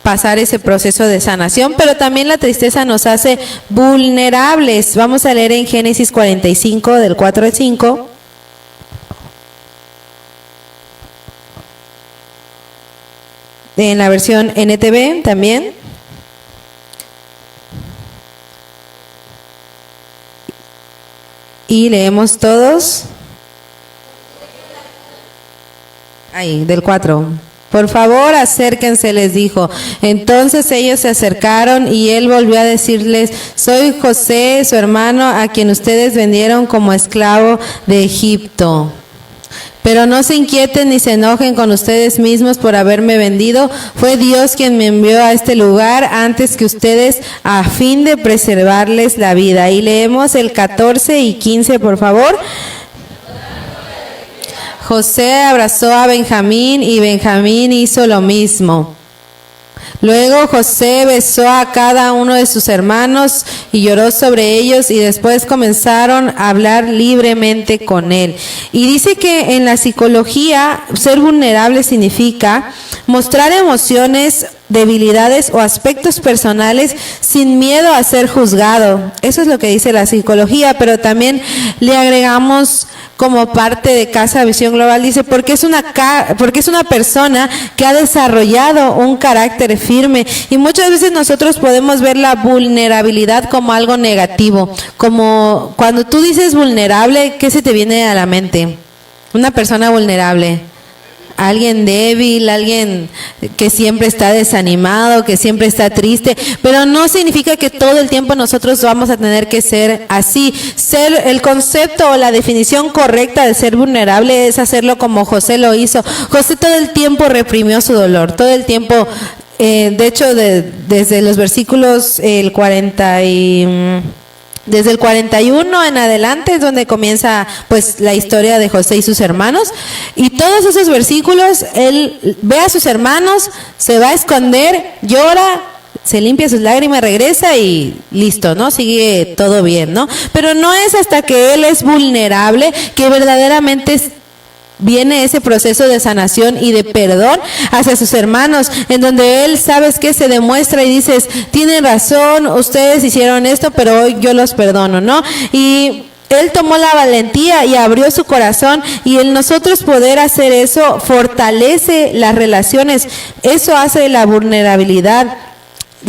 pasar ese proceso de sanación, pero también la tristeza nos hace vulnerables. Vamos a leer en Génesis 45, del 4 al 5. En la versión NTV también. Y leemos todos. Ahí, del 4. Por favor, acérquense, les dijo. Entonces ellos se acercaron y él volvió a decirles, soy José, su hermano, a quien ustedes vendieron como esclavo de Egipto. Pero no se inquieten ni se enojen con ustedes mismos por haberme vendido. Fue Dios quien me envió a este lugar antes que ustedes a fin de preservarles la vida. Y leemos el 14 y 15, por favor. José abrazó a Benjamín y Benjamín hizo lo mismo. Luego José besó a cada uno de sus hermanos y lloró sobre ellos y después comenzaron a hablar libremente con él. Y dice que en la psicología ser vulnerable significa mostrar emociones, debilidades o aspectos personales sin miedo a ser juzgado. Eso es lo que dice la psicología, pero también le agregamos como parte de Casa Visión Global, dice, porque es una persona que ha desarrollado un carácter firme. Y muchas veces nosotros podemos ver la vulnerabilidad como algo negativo. Como cuando tú dices vulnerable, ¿qué se te viene a la mente? Una persona vulnerable. Alguien débil, alguien que siempre está desanimado, que siempre está triste, pero no significa que todo el tiempo nosotros vamos a tener que ser así. El concepto o la definición correcta de ser vulnerable es hacerlo como José lo hizo. José todo el tiempo reprimió su dolor, todo el tiempo, de hecho desde los versículos desde el 41 en adelante es donde comienza pues la historia de José y sus hermanos, y todos esos versículos él ve a sus hermanos, se va a esconder, llora, se limpia sus lágrimas, regresa y listo, ¿no? Sigue todo bien, ¿no? Pero no es hasta que él es vulnerable que verdaderamente viene ese proceso de sanación y de perdón hacia sus hermanos, en donde él, ¿sabes qué? Se demuestra y dices, tienen razón, ustedes hicieron esto, pero hoy yo los perdono, ¿no? Y él tomó la valentía y abrió su corazón, y el nosotros poder hacer eso fortalece las relaciones. Eso hace la vulnerabilidad,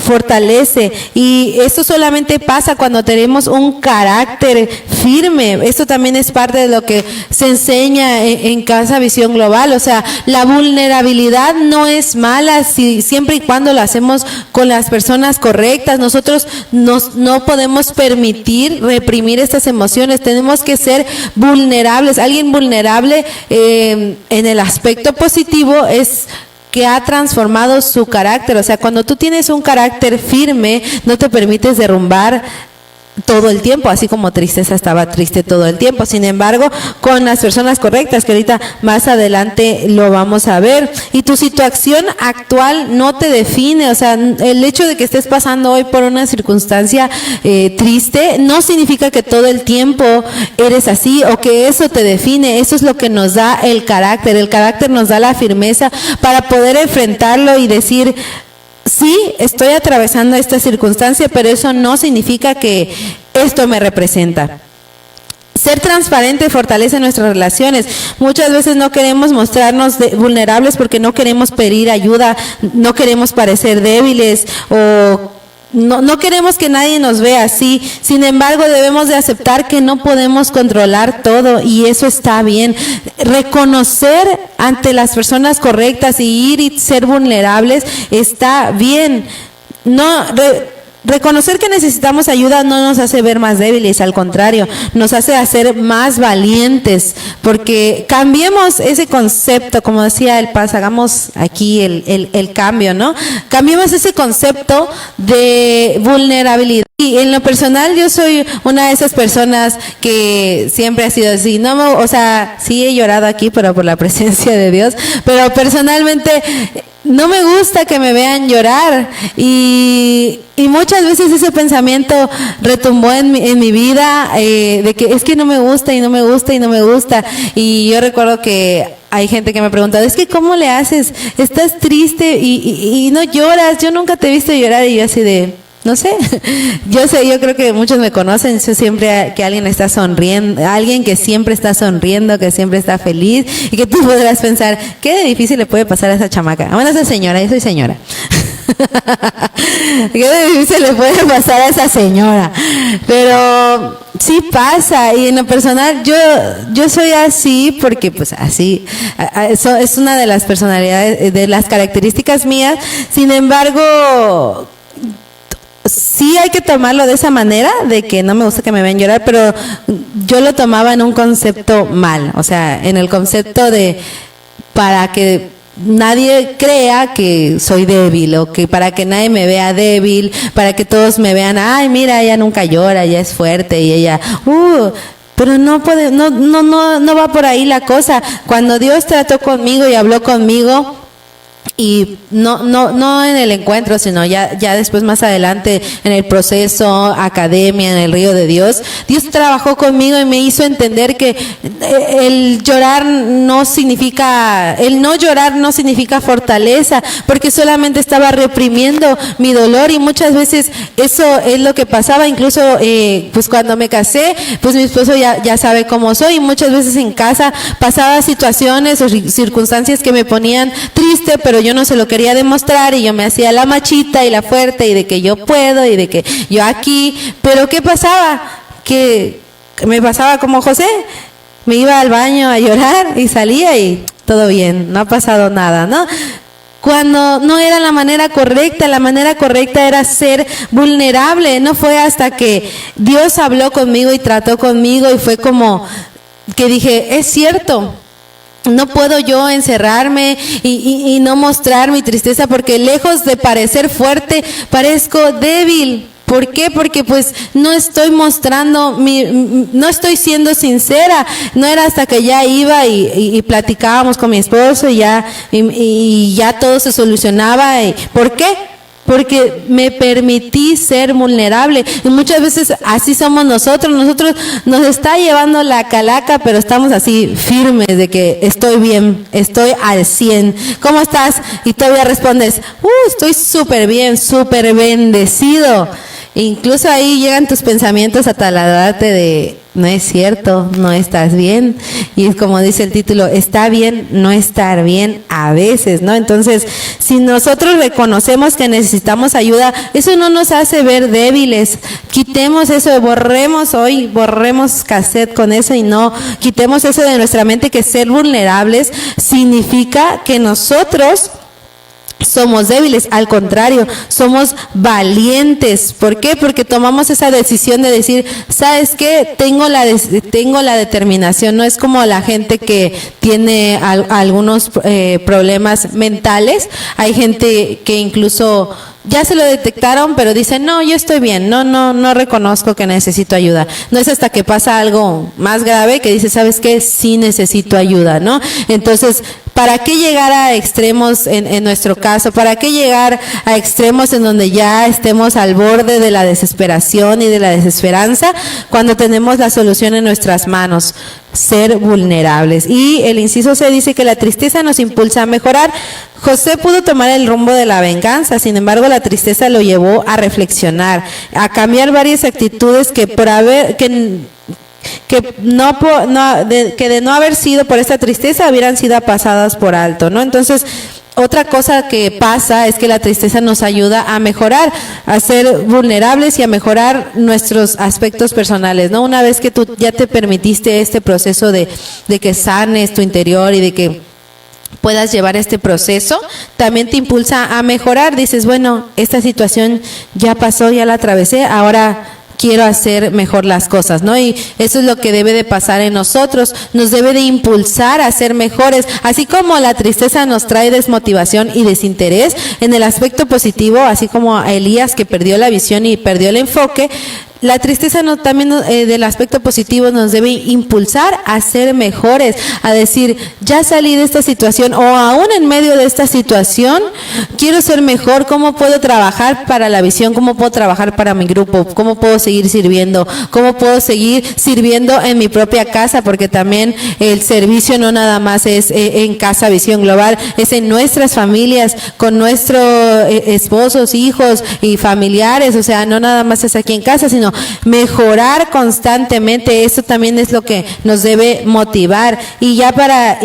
fortalece, y esto solamente pasa cuando tenemos un carácter firme. Esto también es parte de lo que se enseña en Casa Visión Global. O sea, la vulnerabilidad no es mala siempre y cuando lo hacemos con las personas correctas. Nosotros no podemos permitir reprimir estas emociones, tenemos que ser vulnerables. Alguien vulnerable en el aspecto positivo es que ha transformado su carácter. O sea, cuando tú tienes un carácter firme, no te permites derrumbar todo el tiempo, así como tristeza estaba triste todo el tiempo. Sin embargo, con las personas correctas, que ahorita más adelante lo vamos a ver. Y tu situación actual no te define. O sea, el hecho de que estés pasando hoy por una circunstancia triste no significa que todo el tiempo eres así o que eso te define. Eso es lo que nos da el carácter. El carácter nos da la firmeza para poder enfrentarlo y decir, sí, estoy atravesando esta circunstancia, pero eso no significa que esto me representa. Ser transparente fortalece nuestras relaciones. Muchas veces no queremos mostrarnos vulnerables porque no queremos pedir ayuda, no queremos parecer débiles o no queremos que nadie nos vea así. Sin embargo, debemos de aceptar que no podemos controlar todo, y eso está bien. Reconocer ante las personas correctas y ir y ser vulnerables está bien. Reconocer que necesitamos ayuda no nos hace ver más débiles, al contrario, nos hace hacer más valientes, porque cambiemos ese concepto, como decía el Paz, hagamos aquí el cambio, ¿no? Cambiemos ese concepto de vulnerabilidad Y en lo personal yo soy una de esas personas que siempre ha sido así. O sea, sí he llorado aquí, pero por la presencia de Dios. Pero personalmente no me gusta que me vean llorar. Y muchas veces ese pensamiento retumbó en mi vida, de que es que no me gusta y no me gusta y no me gusta. Y yo recuerdo que hay gente que me ha preguntado, es que ¿cómo le haces? ¿Estás triste y no lloras? Yo nunca te he visto llorar. Y yo así de... No sé, yo creo que muchos me conocen, yo siempre que alguien está sonriendo, alguien que siempre está sonriendo, que siempre está feliz, y que tú podrás pensar, ¿qué de difícil le puede pasar a esa chamaca? Bueno, a esa señora, yo soy señora. ¿Qué de difícil le puede pasar a esa señora? Pero sí pasa, y en lo personal yo soy así porque pues así, eso es una de las personalidades, de las características mías. Sin embargo, sí hay que tomarlo de esa manera, de que no me gusta que me vean llorar, pero yo lo tomaba en un concepto mal, o sea, en el concepto de para que nadie crea que soy débil, o que para que nadie me vea débil, para que todos me vean, ay, mira, ella nunca llora, ella es fuerte y ella, pero no puede, no va por ahí la cosa. Cuando Dios trató conmigo y habló conmigo, y no en el encuentro, sino ya después, más adelante, en el proceso, academia, en el río de Dios, Dios trabajó conmigo y me hizo entender que el llorar no significa, el no llorar no significa fortaleza, porque solamente estaba reprimiendo mi dolor, y muchas veces eso es lo que pasaba. Incluso pues cuando me casé, pues mi esposo ya sabe cómo soy, y muchas veces en casa pasaba situaciones o circunstancias que me ponían triste, pero yo no se lo quería demostrar, y yo me hacía la machita y la fuerte, y de que yo puedo, y de que yo aquí. Pero ¿qué pasaba? Que me pasaba como José, me iba al baño a llorar y salía y todo bien, no ha pasado nada, ¿no? Cuando no era la manera correcta era ser vulnerable. No fue hasta que Dios habló conmigo y trató conmigo, y fue como que dije, es cierto, no puedo yo encerrarme y no mostrar mi tristeza, porque lejos de parecer fuerte, parezco débil. ¿Por qué? Porque pues no estoy mostrando, no estoy siendo sincera. No era hasta que ya iba y platicábamos con mi esposo y ya todo se solucionaba. ¿Por qué? Porque me permití ser vulnerable. Y muchas veces así somos nosotros nos está llevando la calaca, pero estamos así firmes de que estoy bien, estoy al 100. ¿Cómo estás? Y todavía respondes, estoy súper bien, súper bendecido. Incluso ahí llegan tus pensamientos a taladrarte de, no es cierto, no estás bien. Y como dice el título, está bien no estar bien a veces, ¿no? Entonces, si nosotros reconocemos que necesitamos ayuda, eso no nos hace ver débiles. Quitemos eso, borremos cassette con eso, y no quitemos eso de nuestra mente, que ser vulnerables significa que nosotros somos débiles. Al contrario, somos valientes. ¿Por qué? Porque tomamos esa decisión de decir, ¿sabes qué? Tengo la determinación. No es como la gente que tiene algunos problemas mentales. Hay gente que incluso ya se lo detectaron, pero dicen, no, yo estoy bien, no reconozco que necesito ayuda. No es hasta que pasa algo más grave que dices, ¿sabes qué? Sí necesito ayuda, ¿no? Entonces, ¿para qué llegar a extremos en nuestro caso? ¿Para qué llegar a extremos en donde ya estemos al borde de la desesperación y de la desesperanza, cuando tenemos la solución en nuestras manos? Ser vulnerables. Y el inciso C dice que la tristeza nos impulsa a mejorar. José pudo tomar el rumbo de la venganza, sin embargo la tristeza lo llevó a reflexionar, a cambiar varias actitudes que de no haber sido por esta tristeza hubieran sido pasadas por alto, ¿no? Entonces, otra cosa que pasa es que la tristeza nos ayuda a mejorar, a ser vulnerables y a mejorar nuestros aspectos personales, ¿no? Una vez que tú ya te permitiste este proceso de que sanes tu interior y de que puedas llevar este proceso, también te impulsa a mejorar. Dices, bueno, esta situación ya pasó, ya la atravesé, ahora quiero hacer mejor las cosas, ¿no? Y eso es lo que debe de pasar en nosotros, nos debe de impulsar a ser mejores, así como la tristeza nos trae desmotivación y desinterés en el aspecto positivo, así como a Elías que perdió la visión y perdió el enfoque. La tristeza también del aspecto positivo nos debe impulsar a ser mejores, a decir, ya salí de esta situación o aún en medio de esta situación, quiero ser mejor, ¿cómo puedo trabajar para la visión? ¿Cómo puedo trabajar para mi grupo? ¿Cómo puedo seguir sirviendo? ¿Cómo puedo seguir sirviendo en mi propia casa? Porque también el servicio no nada más es en Casa Visión Global, es en nuestras familias, con nuestros esposos, hijos y familiares, o sea, no nada más es aquí en casa, sino mejorar constantemente. Eso también es lo que nos debe motivar. Y ya para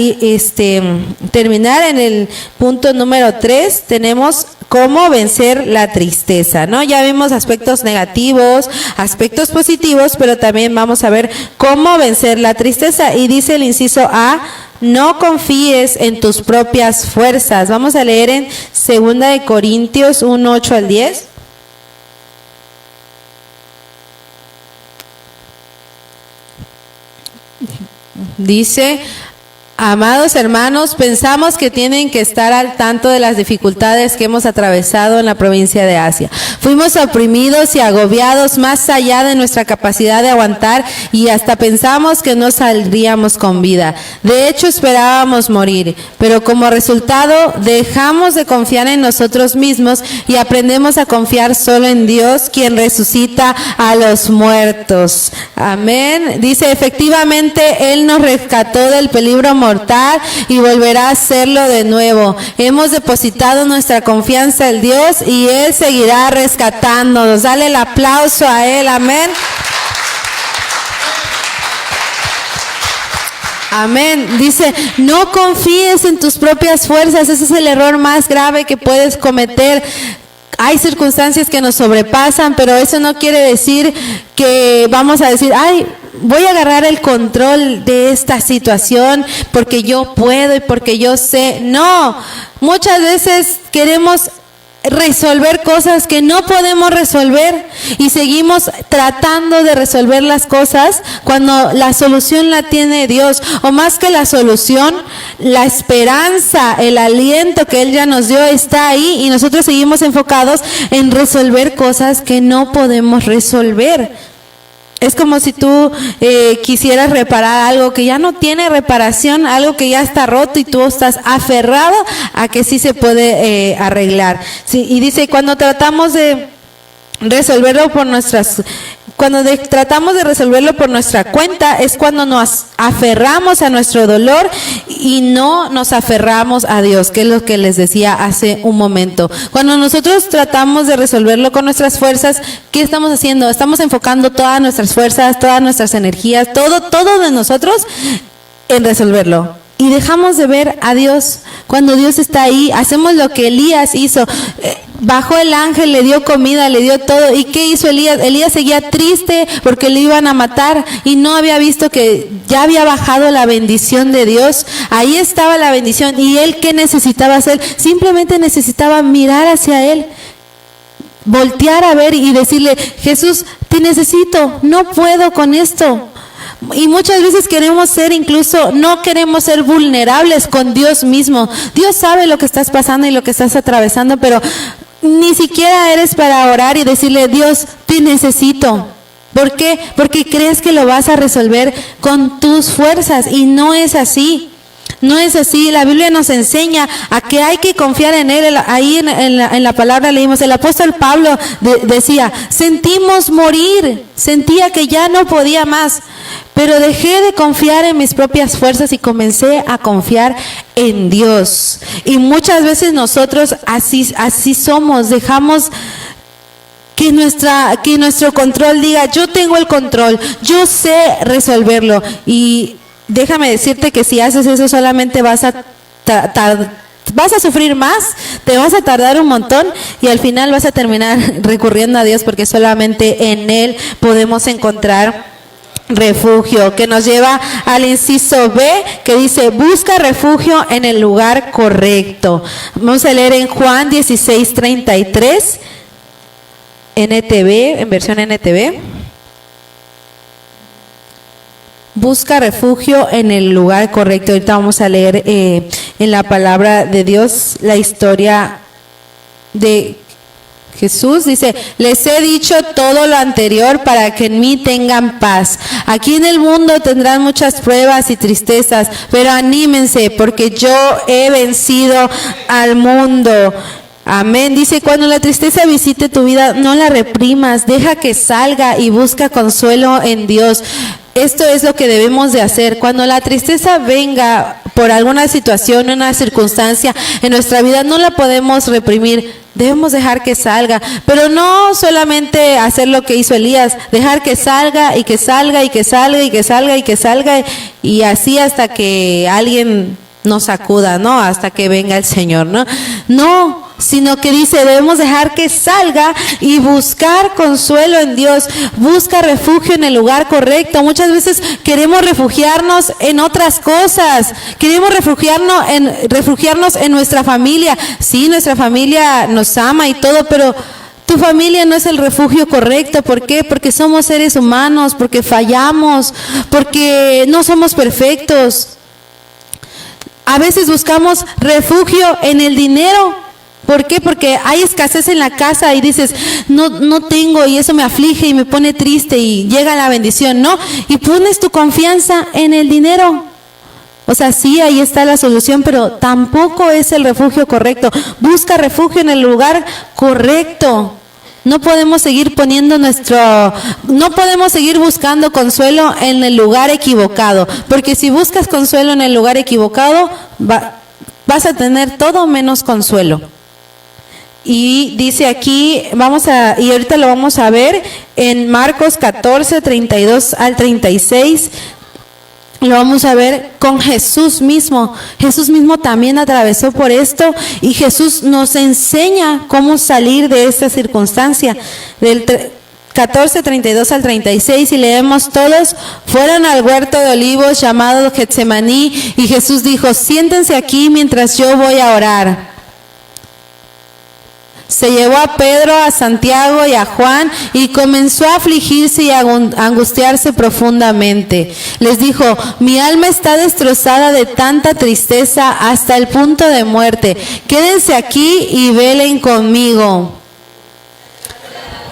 terminar en el punto número 3, tenemos cómo vencer la tristeza, ¿no? Ya vimos aspectos negativos, aspectos positivos, pero también vamos a ver cómo vencer la tristeza. Y dice el inciso A: no confíes en tus propias fuerzas. Vamos a leer en 2 de Corintios 1, 8 al 10. Dice: amados hermanos, pensamos que tienen que estar al tanto de las dificultades que hemos atravesado en la provincia de Asia. Fuimos oprimidos y agobiados más allá de nuestra capacidad de aguantar y hasta pensamos que no saldríamos con vida. De hecho, esperábamos morir, pero como resultado dejamos de confiar en nosotros mismos y aprendemos a confiar solo en Dios, quien resucita a los muertos. Amén. Dice: efectivamente, Él nos rescató del peligro mortal y volverá a hacerlo de nuevo. Hemos depositado nuestra confianza en Dios y Él seguirá rescatándonos. Dale el aplauso a Él. Amén. Amén. Dice: no confíes en tus propias fuerzas. Ese es el error más grave que puedes cometer. Hay circunstancias que nos sobrepasan, pero eso no quiere decir que vamos a decir, ay, voy a agarrar el control de esta situación porque yo puedo y porque yo sé. No, muchas veces queremos resolver cosas que no podemos resolver y seguimos tratando de resolver las cosas cuando la solución la tiene Dios, o más que la solución, la esperanza, el aliento que Él ya nos dio está ahí y nosotros seguimos enfocados en resolver cosas que no podemos resolver. Es como si tú quisieras reparar algo que ya no tiene reparación, algo que ya está roto y tú estás aferrado a que sí se puede arreglar. Sí, y dice, cuando tratamos de resolverlo por nuestra cuenta, es cuando nos aferramos a nuestro dolor y no nos aferramos a Dios, que es lo que les decía hace un momento. Cuando nosotros tratamos de resolverlo con nuestras fuerzas, ¿qué estamos haciendo? Estamos enfocando todas nuestras fuerzas, todas nuestras energías, todo de nosotros en resolverlo. Y dejamos de ver a Dios. Cuando Dios está ahí, hacemos lo que Elías hizo. Bajó el ángel, le dio comida, le dio todo. ¿Y qué hizo Elías? Elías seguía triste porque le iban a matar y no había visto que ya había bajado la bendición de Dios. Ahí estaba la bendición. ¿Y él qué necesitaba hacer? Simplemente necesitaba mirar hacia Él, voltear a ver y decirle: Jesús, te necesito, no puedo con esto. Y muchas veces no queremos ser vulnerables con Dios mismo. Dios sabe lo que estás pasando y lo que estás atravesando, pero ni siquiera eres para orar y decirle: Dios, te necesito. ¿Por qué? Porque crees que lo vas a resolver con tus fuerzas y no es así. No es así. La Biblia nos enseña a que hay que confiar en Él. Ahí en la palabra leímos, el apóstol Pablo decía: sentimos morir, sentía que ya no podía más, pero dejé de confiar en mis propias fuerzas y comencé a confiar en Dios. Y muchas veces nosotros así somos, dejamos que nuestro control diga: yo tengo el control, yo sé resolverlo. Y déjame decirte que si haces eso solamente vas a sufrir más, te vas a tardar un montón y al final vas a terminar recurriendo a Dios, porque solamente en Él podemos encontrar refugio, que nos lleva al inciso B, que dice: busca refugio en el lugar correcto. Vamos a leer en Juan 16:33, NTV, en versión NTV. busca refugio en el lugar correcto. Ahorita vamos a leer en la palabra de Dios la historia de Jesús. Dice, les he dicho todo lo anterior para que en mí tengan paz. Aquí en el mundo tendrán muchas pruebas y tristezas, pero anímense porque yo he vencido al mundo. Amén. Dice, cuando la tristeza visite tu vida, no la reprimas, deja que salga y busca consuelo en Dios. Esto es lo que debemos de hacer. Cuando la tristeza venga por alguna situación, una circunstancia en nuestra vida, no la podemos reprimir. Debemos dejar que salga, pero no solamente hacer lo que hizo Elías, dejar que salga y que salga y que salga y que salga y que salga y así hasta que alguien nos acuda, ¿no? Hasta que venga el Señor, ¿no? No, sino que dice, debemos dejar que salga y buscar consuelo en Dios, busca refugio en el lugar correcto. Muchas veces queremos refugiarnos en otras cosas, queremos refugiarnos en nuestra familia. Sí, nuestra familia nos ama y todo, pero tu familia no es el refugio correcto. ¿Por qué? Porque somos seres humanos, porque fallamos, porque no somos perfectos. A veces buscamos refugio en el dinero. ¿Por qué? Porque hay escasez en la casa y dices, no tengo, y eso me aflige y me pone triste y llega la bendición, ¿no? Y pones tu confianza en el dinero. O sea, sí, ahí está la solución, pero tampoco es el refugio correcto. Busca refugio en el lugar correcto. No podemos seguir no podemos seguir buscando consuelo en el lugar equivocado, porque si buscas consuelo en el lugar equivocado, vas a tener todo menos consuelo. Y dice aquí, y ahorita lo vamos a ver en Marcos 14, 32 al 36. Lo vamos a ver con Jesús mismo. Jesús mismo también atravesó por esto y Jesús nos enseña cómo salir de esta circunstancia. Del 14, 32 al 36, y leemos todos, fueron al huerto de olivos llamado Getsemaní y Jesús dijo, siéntense aquí mientras yo voy a orar. Se llevó a Pedro, a Santiago y a Juan y comenzó a afligirse y a angustiarse profundamente. Les dijo, mi alma está destrozada de tanta tristeza hasta el punto de muerte. Quédense aquí y velen conmigo.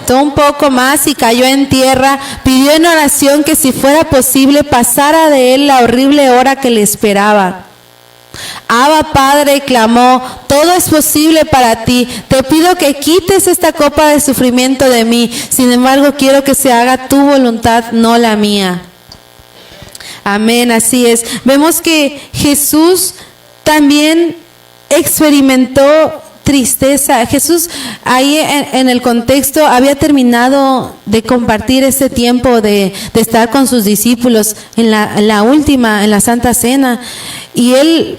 Un poco más y cayó en tierra, pidió en oración que si fuera posible pasara de él la horrible hora que le esperaba. Abba Padre, clamó, todo es posible para ti, te pido que quites esta copa de sufrimiento de mí, sin embargo quiero que se haga tu voluntad, no la mía. Amén, así es. Vemos que Jesús también experimentó tristeza. Jesús ahí en el contexto había terminado de compartir ese tiempo de estar con sus discípulos en la Santa Cena, y él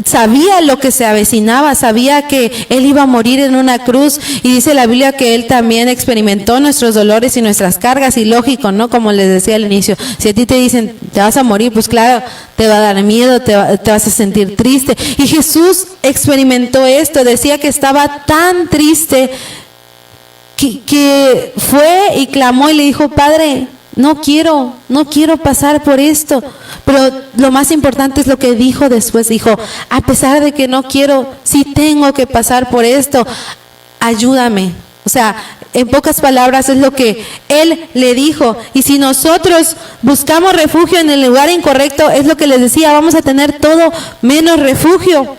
sabía lo que se avecinaba, sabía que él iba a morir en una cruz, y dice la Biblia que él también experimentó nuestros dolores y nuestras cargas, y lógico, ¿no? Como les decía al inicio, si a ti te dicen te vas a morir, pues claro, te va a dar miedo, te vas a sentir triste, y Jesús experimentó esto. Decía que estaba tan triste que fue y clamó y le dijo, Padre, no quiero pasar por esto. Pero lo más importante es lo que dijo después. Dijo, a pesar de que no quiero, sí tengo que pasar por esto, ayúdame. O sea, en pocas palabras es lo que él le dijo. Y si nosotros buscamos refugio en el lugar incorrecto, es lo que les decía, vamos a tener todo menos refugio.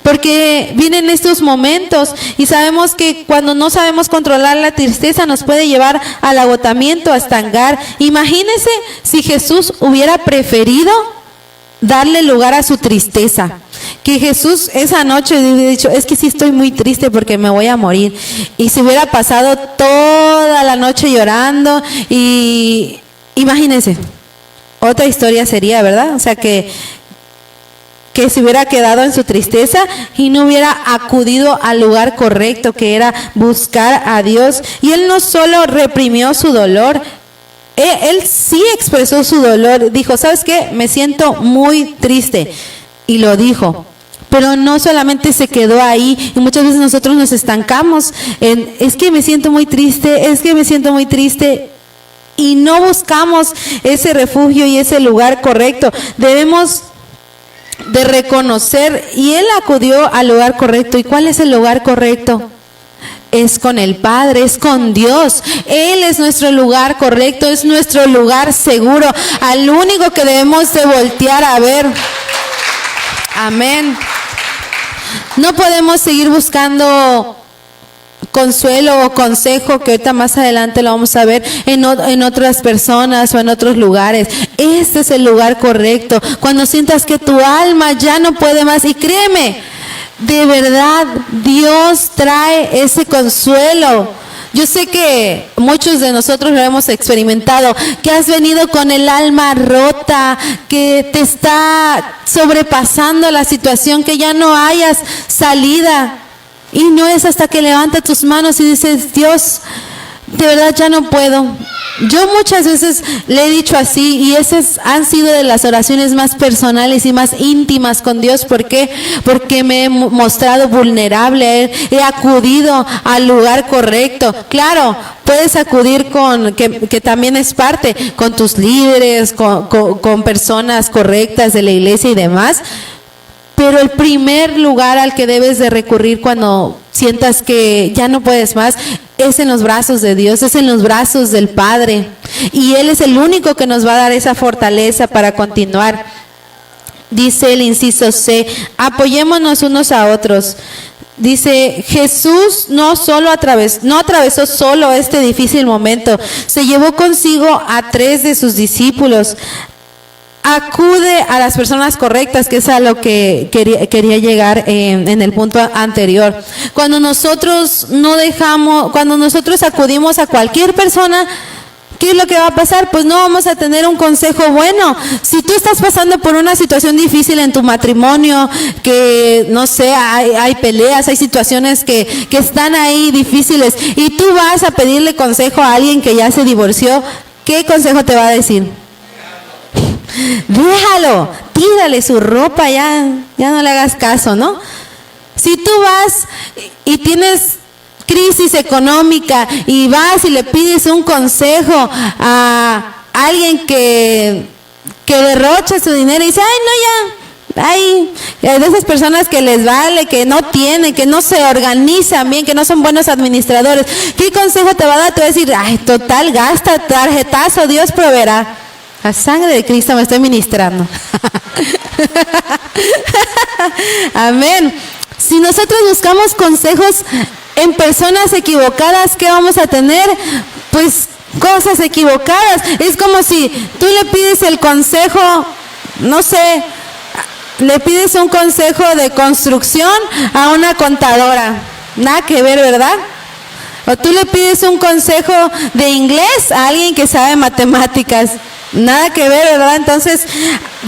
Porque vienen estos momentos y sabemos que cuando no sabemos controlar la tristeza nos puede llevar al agotamiento, a estancar. Imagínense si Jesús hubiera preferido darle lugar a su tristeza. Que Jesús esa noche hubiera dicho, es que sí estoy muy triste porque me voy a morir. Y se hubiera pasado toda la noche llorando y imagínense, otra historia sería, ¿verdad? O sea que se hubiera quedado en su tristeza y no hubiera acudido al lugar correcto, que era buscar a Dios. Y él no solo reprimió su dolor, él sí expresó su dolor. Dijo, ¿sabes qué? Me siento muy triste. Y lo dijo. Pero no solamente se quedó ahí, y muchas veces nosotros nos estancamos en, es que me siento muy triste, es que me siento muy triste. y no buscamos ese refugio y ese lugar correcto. Debemos de reconocer, y él acudió al lugar correcto. ¿Y cuál es el lugar correcto? Es con el Padre, es con Dios. Él es nuestro lugar correcto, es nuestro lugar seguro, al único que debemos de voltear a ver. Amén. No podemos seguir buscando consuelo o consejo, que ahorita más adelante lo vamos a ver, en otras personas o en otros lugares. Este es el lugar correcto. Cuando sientas que tu alma ya no puede más, y créeme, de verdad, Dios trae ese consuelo. Yo sé que muchos de nosotros lo hemos experimentado, que has venido con el alma rota, que te está sobrepasando la situación, que ya no hayas salida. Y no es hasta que levantas tus manos y dices, Dios, de verdad ya no puedo. Yo muchas veces le he dicho así, y esas han sido de las oraciones más personales y más íntimas con Dios. ¿Por qué? Porque me he mostrado vulnerable a Él, he acudido al lugar correcto. Claro, puedes acudir que también es parte, con tus líderes, con personas correctas de la iglesia y demás. Pero el primer lugar al que debes de recurrir cuando sientas que ya no puedes más es en los brazos de Dios, es en los brazos del Padre. Y Él es el único que nos va a dar esa fortaleza para continuar. Dice el inciso C, apoyémonos unos a otros. Dice, Jesús no atravesó solo este difícil momento, se llevó consigo a 3 de sus discípulos. Acude a las personas correctas, que es a lo que quería llegar en el punto anterior. Cuando nosotros acudimos a cualquier persona, ¿qué es lo que va a pasar? Pues no vamos a tener un consejo bueno. Si tú estás pasando por una situación difícil en tu matrimonio, que no sé, hay peleas, hay situaciones que están ahí difíciles, y tú vas a pedirle consejo a alguien que ya se divorció, ¿qué consejo te va a decir? Déjalo, tírale su ropa, ya no le hagas caso, ¿no? Si tú vas y tienes crisis económica y vas y le pides un consejo a alguien que derrocha su dinero y dice, hay de esas personas que les vale, que no tienen, que no se organizan bien, que no son buenos administradores, ¿qué consejo te va a dar? Te va a decir, total, gasta, tarjetazo, Dios proveerá. La sangre de Cristo me estoy ministrando. Amén. Si nosotros buscamos consejos en personas equivocadas, ¿qué vamos a tener? Pues cosas equivocadas. Es como si tú le pides el consejo, no sé, le pides un consejo de construcción a una contadora. Nada que ver, ¿verdad? O tú le pides un consejo de inglés a alguien que sabe matemáticas. Nada que ver, ¿verdad? Entonces,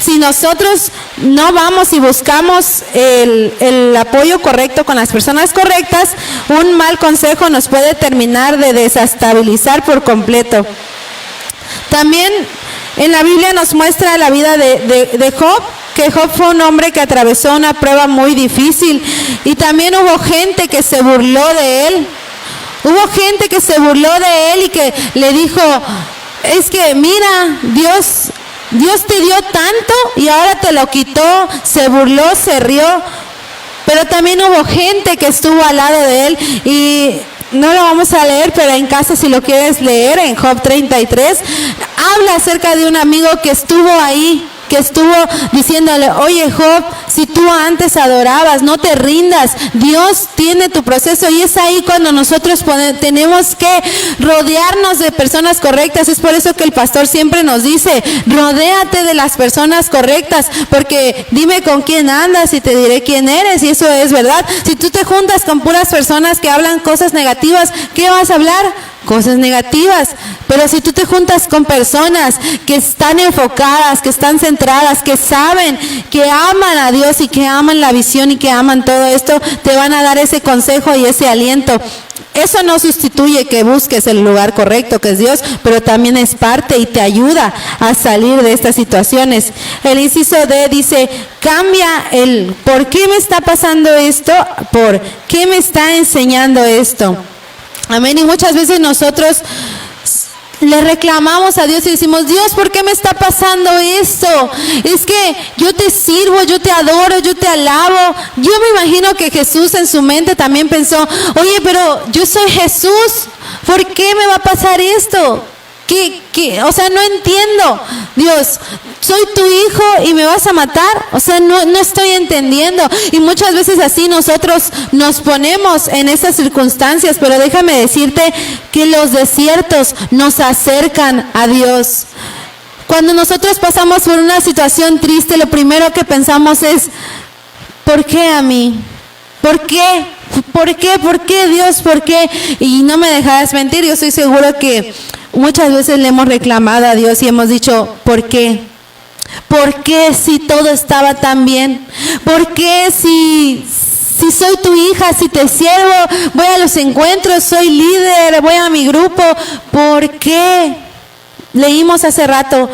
si nosotros no vamos y buscamos el apoyo correcto con las personas correctas, un mal consejo nos puede terminar de desestabilizar por completo. También en la Biblia nos muestra la vida de Job, que Job fue un hombre que atravesó una prueba muy difícil, y también hubo gente que se burló de él. Hubo gente que se burló de él y que le dijo, es que mira, Dios te dio tanto y ahora te lo quitó. Se burló, se rió. Pero también hubo gente que estuvo al lado de él, y no lo vamos a leer, pero en casa, si lo quieres leer, en Job 33, habla acerca de un amigo que estuvo ahí, que estuvo diciéndole, oye Job, si tú antes adorabas, no te rindas, Dios tiene tu proceso. Y es ahí cuando nosotros tenemos que rodearnos de personas correctas. Es por eso que el pastor siempre nos dice, rodéate de las personas correctas, porque dime con quién andas y te diré quién eres. Y eso es verdad. Si tú te juntas con puras personas que hablan cosas negativas, ¿qué vas a hablar? Cosas negativas. Pero si tú te juntas con personas que están enfocadas, que están centradas, que saben, que aman a Dios y que aman la visión y que aman todo esto, te van a dar ese consejo y ese aliento. Eso no sustituye que busques el lugar correcto, que es Dios, pero también es parte y te ayuda a salir de estas situaciones. El inciso D dice, cambia el ¿por qué me está pasando esto? ¿Por qué me está enseñando esto? Amén. Y muchas veces nosotros le reclamamos a Dios y decimos, Dios, ¿por qué me está pasando esto? Es que yo te sirvo, yo te adoro, yo te alabo. Yo me imagino que Jesús en su mente también pensó, oye, pero yo soy Jesús, ¿por qué me va a pasar esto? ¿Qué? O sea, no entiendo. Dios, soy tu hijo y me vas a matar. O sea, no estoy entendiendo. Y muchas veces así nosotros nos ponemos en esas circunstancias, pero déjame decirte que los desiertos nos acercan a Dios. Cuando nosotros pasamos por una situación triste, lo primero que pensamos es, ¿por qué a mí? ¿Por qué? ¿Por qué? ¿Por qué, Dios? ¿Por qué? Y no me dejarás mentir, yo estoy seguro que muchas veces le hemos reclamado a Dios y hemos dicho, ¿por qué? ¿Por qué si todo estaba tan bien? ¿Por qué si soy tu hija, si te sirvo, voy a los encuentros, soy líder, voy a mi grupo? ¿Por qué? Leímos hace rato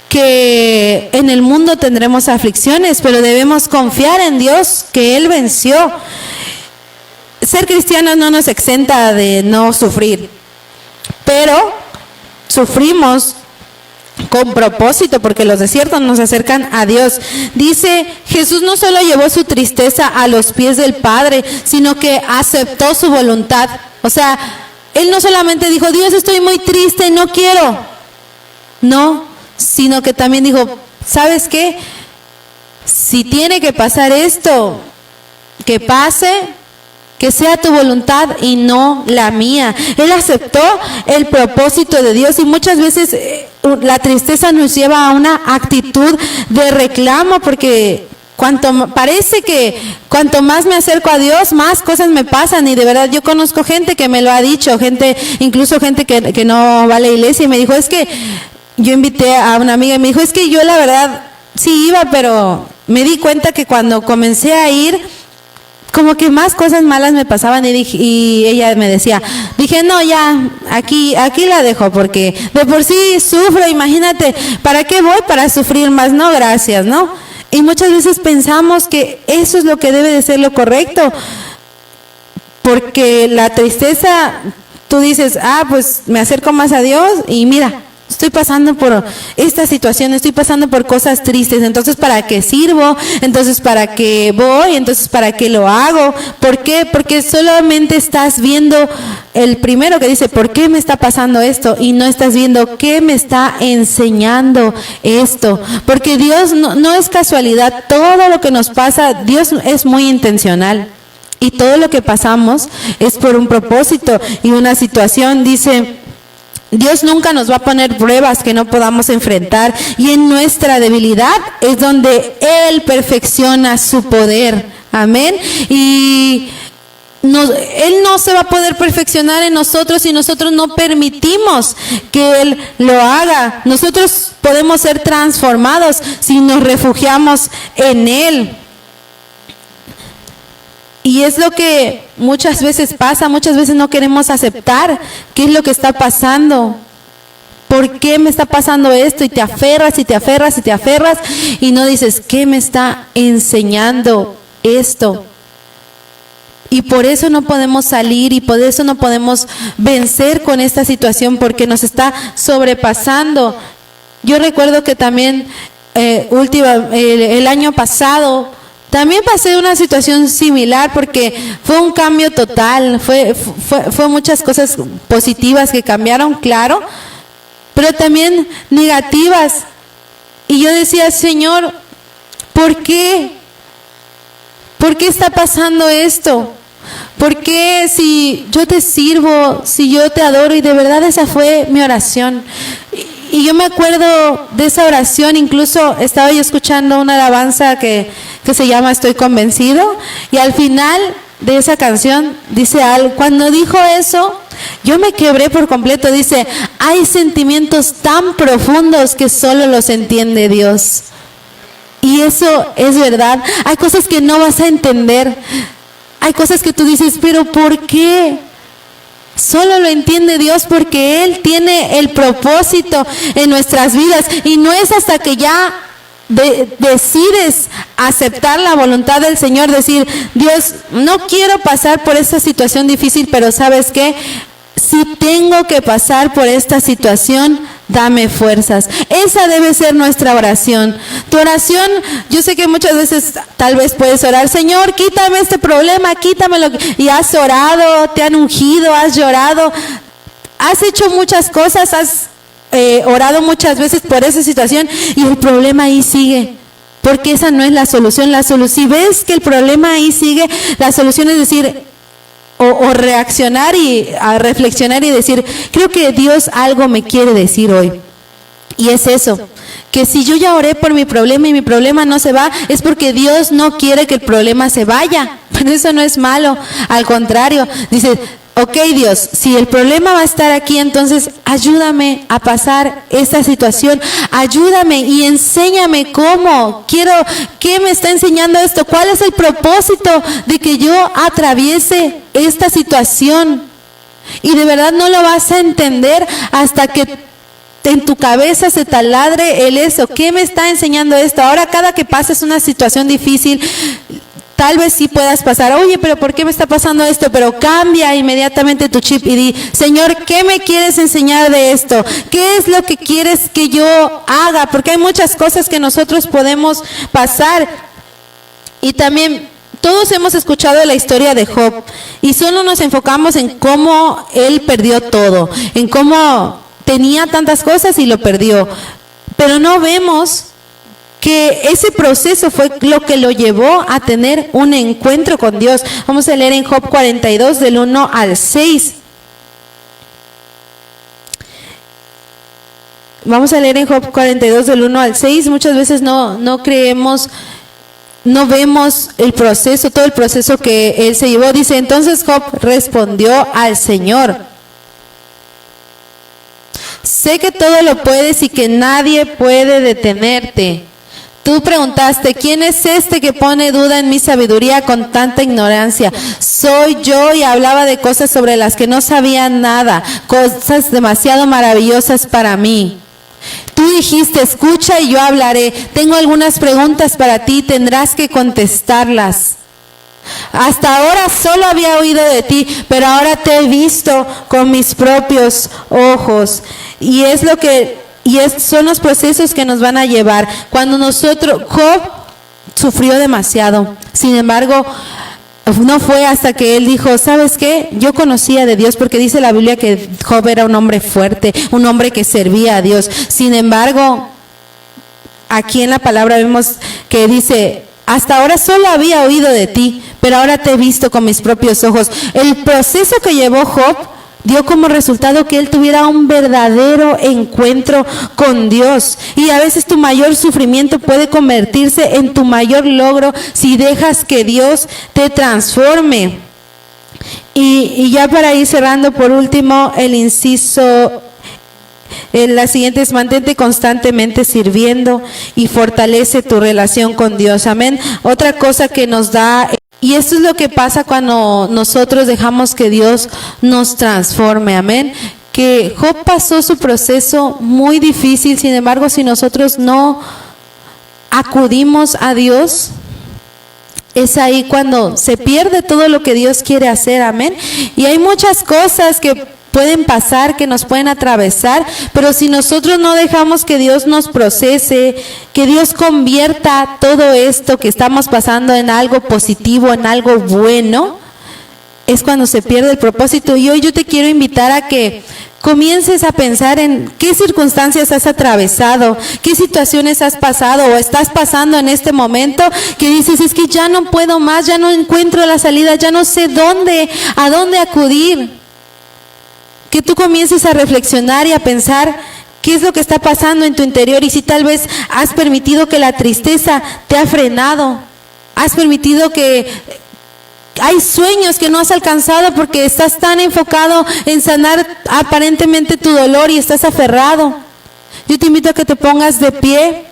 que en el mundo tendremos aflicciones, pero debemos confiar en Dios, que Él venció. Ser cristianos no nos exenta de no sufrir, pero sufrimos con propósito, porque los desiertos nos acercan a Dios. Dice, Jesús no solo llevó su tristeza a los pies del Padre, sino que aceptó su voluntad. O sea, Él no solamente dijo, Dios, estoy muy triste, no quiero. No, sino que también dijo, ¿sabes qué? Si tiene que pasar esto, que pase, que sea tu voluntad y no la mía. Él aceptó el propósito de Dios y muchas veces la tristeza nos lleva a una actitud de reclamo, porque parece que cuanto más me acerco a Dios, más cosas me pasan. Y de verdad yo conozco gente que me lo ha dicho, incluso gente que no va a la iglesia, y me dijo, es que yo invité a una amiga y me dijo, es que yo la verdad sí iba, pero me di cuenta que cuando comencé a ir, como que más cosas malas me pasaban, y ella me decía, dije, no, ya, aquí la dejo, porque de por sí sufro, imagínate, ¿para qué voy? Para sufrir más, no, gracias, ¿no? Y muchas veces pensamos que eso es lo que debe de ser lo correcto, porque la tristeza, tú dices, pues me acerco más a Dios y mira, estoy pasando por esta situación, estoy pasando por cosas tristes, entonces ¿para qué sirvo? Entonces ¿para qué voy? Entonces ¿para qué lo hago? ¿Por qué? Porque solamente estás viendo el primero que dice, ¿por qué me está pasando esto? Y no estás viendo qué me está enseñando esto. Porque Dios no es casualidad, todo lo que nos pasa, Dios es muy intencional. Y todo lo que pasamos es por un propósito y una situación. Dice, Dios nunca nos va a poner pruebas que no podamos enfrentar, y en nuestra debilidad es donde Él perfecciona su poder. Amén. Y Él no se va a poder perfeccionar en nosotros si nosotros no permitimos que Él lo haga. Nosotros podemos ser transformados si nos refugiamos en Él. Y es lo que muchas veces pasa, muchas veces no queremos aceptar qué es lo que está pasando. ¿Por qué me está pasando esto? Y te aferras y te aferras y te aferras y no dices, ¿qué me está enseñando esto? Y por eso no podemos salir y por eso no podemos vencer con esta situación, porque nos está sobrepasando. Yo recuerdo que también el año pasado también pasé una situación similar, porque fue un cambio total, fue muchas cosas positivas que cambiaron, claro, pero también negativas. Y yo decía, Señor, ¿por qué? ¿Por qué está pasando esto? ¿Por qué si yo te sirvo, si yo te adoro? Y de verdad esa fue mi oración. Y yo me acuerdo de esa oración, incluso estaba yo escuchando una alabanza que se llama Estoy Convencido, y al final de esa canción dice algo, cuando dijo eso, yo me quebré por completo. Dice, hay sentimientos tan profundos que solo los entiende Dios. Y eso es verdad. Hay cosas que no vas a entender, hay cosas que tú dices, pero ¿por qué? Solo lo entiende Dios, porque Él tiene el propósito en nuestras vidas, y no es hasta que ya decides aceptar la voluntad del Señor, decir, Dios, no quiero pasar por esta situación difícil, pero ¿sabes qué? si tengo que pasar por esta situación, dame fuerzas. Esa debe ser nuestra oración. Tu oración, yo sé que muchas veces tal vez puedes orar, Señor, quítame este problema, quítamelo. Y has orado, te han ungido, has llorado, has hecho muchas cosas, has orado muchas veces por esa situación y el problema ahí sigue. Porque esa no es la solución. Si ves que el problema ahí sigue, la solución es decir, o reaccionar y a reflexionar y decir, creo que Dios algo me quiere decir hoy. Y es eso, que si yo ya oré por mi problema y mi problema no se va, es porque Dios no quiere que el problema se vaya. Pero eso no es malo, al contrario, dice, ok Dios, si el problema va a estar aquí, entonces ayúdame a pasar esta situación, ayúdame y enséñame cómo, ¿qué me está enseñando esto? ¿Cuál es el propósito de que yo atraviese esta situación? Y de verdad no lo vas a entender hasta que en tu cabeza se taladre el eso. ¿Qué me está enseñando esto? Ahora cada que pases una situación difícil, tal vez sí puedas pasar, oye, pero ¿por qué me está pasando esto? Pero cambia inmediatamente tu chip y di, Señor, ¿qué me quieres enseñar de esto? ¿Qué es lo que quieres que yo haga? Porque hay muchas cosas que nosotros podemos pasar. Y también todos hemos escuchado la historia de Job y solo nos enfocamos en cómo él perdió todo, en cómo tenía tantas cosas y lo perdió. Pero no vemos que ese proceso fue lo que lo llevó a tener un encuentro con Dios. Vamos a leer en Job 42 del 1 al 6. Vamos a leer en Job 42 del 1 al 6. Muchas veces no creemos, no vemos el proceso, todo el proceso que él se llevó. Dice, entonces Job respondió al Señor: sé que todo lo puedes y que nadie puede detenerte. Tú preguntaste, ¿quién es este que pone duda en mi sabiduría con tanta ignorancia? Soy yo, y hablaba de cosas sobre las que no sabía nada, cosas demasiado maravillosas para mí. Tú dijiste, escucha y yo hablaré. Tengo algunas preguntas para ti, tendrás que contestarlas. Hasta ahora solo había oído de ti, pero ahora te he visto con mis propios ojos. Son los procesos que nos van a llevar. Cuando Job sufrió demasiado. Sin embargo, no fue hasta que él dijo, ¿sabes qué? Yo conocía de Dios, porque dice la Biblia que Job era un hombre fuerte, un hombre que servía a Dios. Sin embargo, aquí en la palabra vemos que dice, hasta ahora solo había oído de ti, pero ahora te he visto con mis propios ojos. El proceso que llevó Job dio como resultado que él tuviera un verdadero encuentro con Dios. Y a veces tu mayor sufrimiento puede convertirse en tu mayor logro si dejas que Dios te transforme. Y ya para ir cerrando, por último, el inciso, la siguiente es: mantente constantemente sirviendo y fortalece tu relación con Dios. Amén. Otra cosa que nos da, y esto es lo que pasa cuando nosotros dejamos que Dios nos transforme. Amén. Que Job pasó su proceso muy difícil, sin embargo, si nosotros no acudimos a Dios, es ahí cuando se pierde todo lo que Dios quiere hacer. Amén. Y hay muchas cosas que pueden pasar, que nos pueden atravesar, pero si nosotros no dejamos que Dios nos procese, que Dios convierta todo esto que estamos pasando en algo positivo, en algo bueno, es cuando se pierde el propósito. Y hoy yo te quiero invitar a que comiences a pensar en qué circunstancias has atravesado, qué situaciones has pasado o estás pasando en este momento, que dices, es que ya no puedo más, ya no encuentro la salida, ya no sé a dónde acudir. Que tú comiences a reflexionar y a pensar qué es lo que está pasando en tu interior, y si tal vez has permitido que la tristeza te ha frenado, has permitido que hay sueños que no has alcanzado porque estás tan enfocado en sanar aparentemente tu dolor y estás aferrado. Yo te invito a que te pongas de pie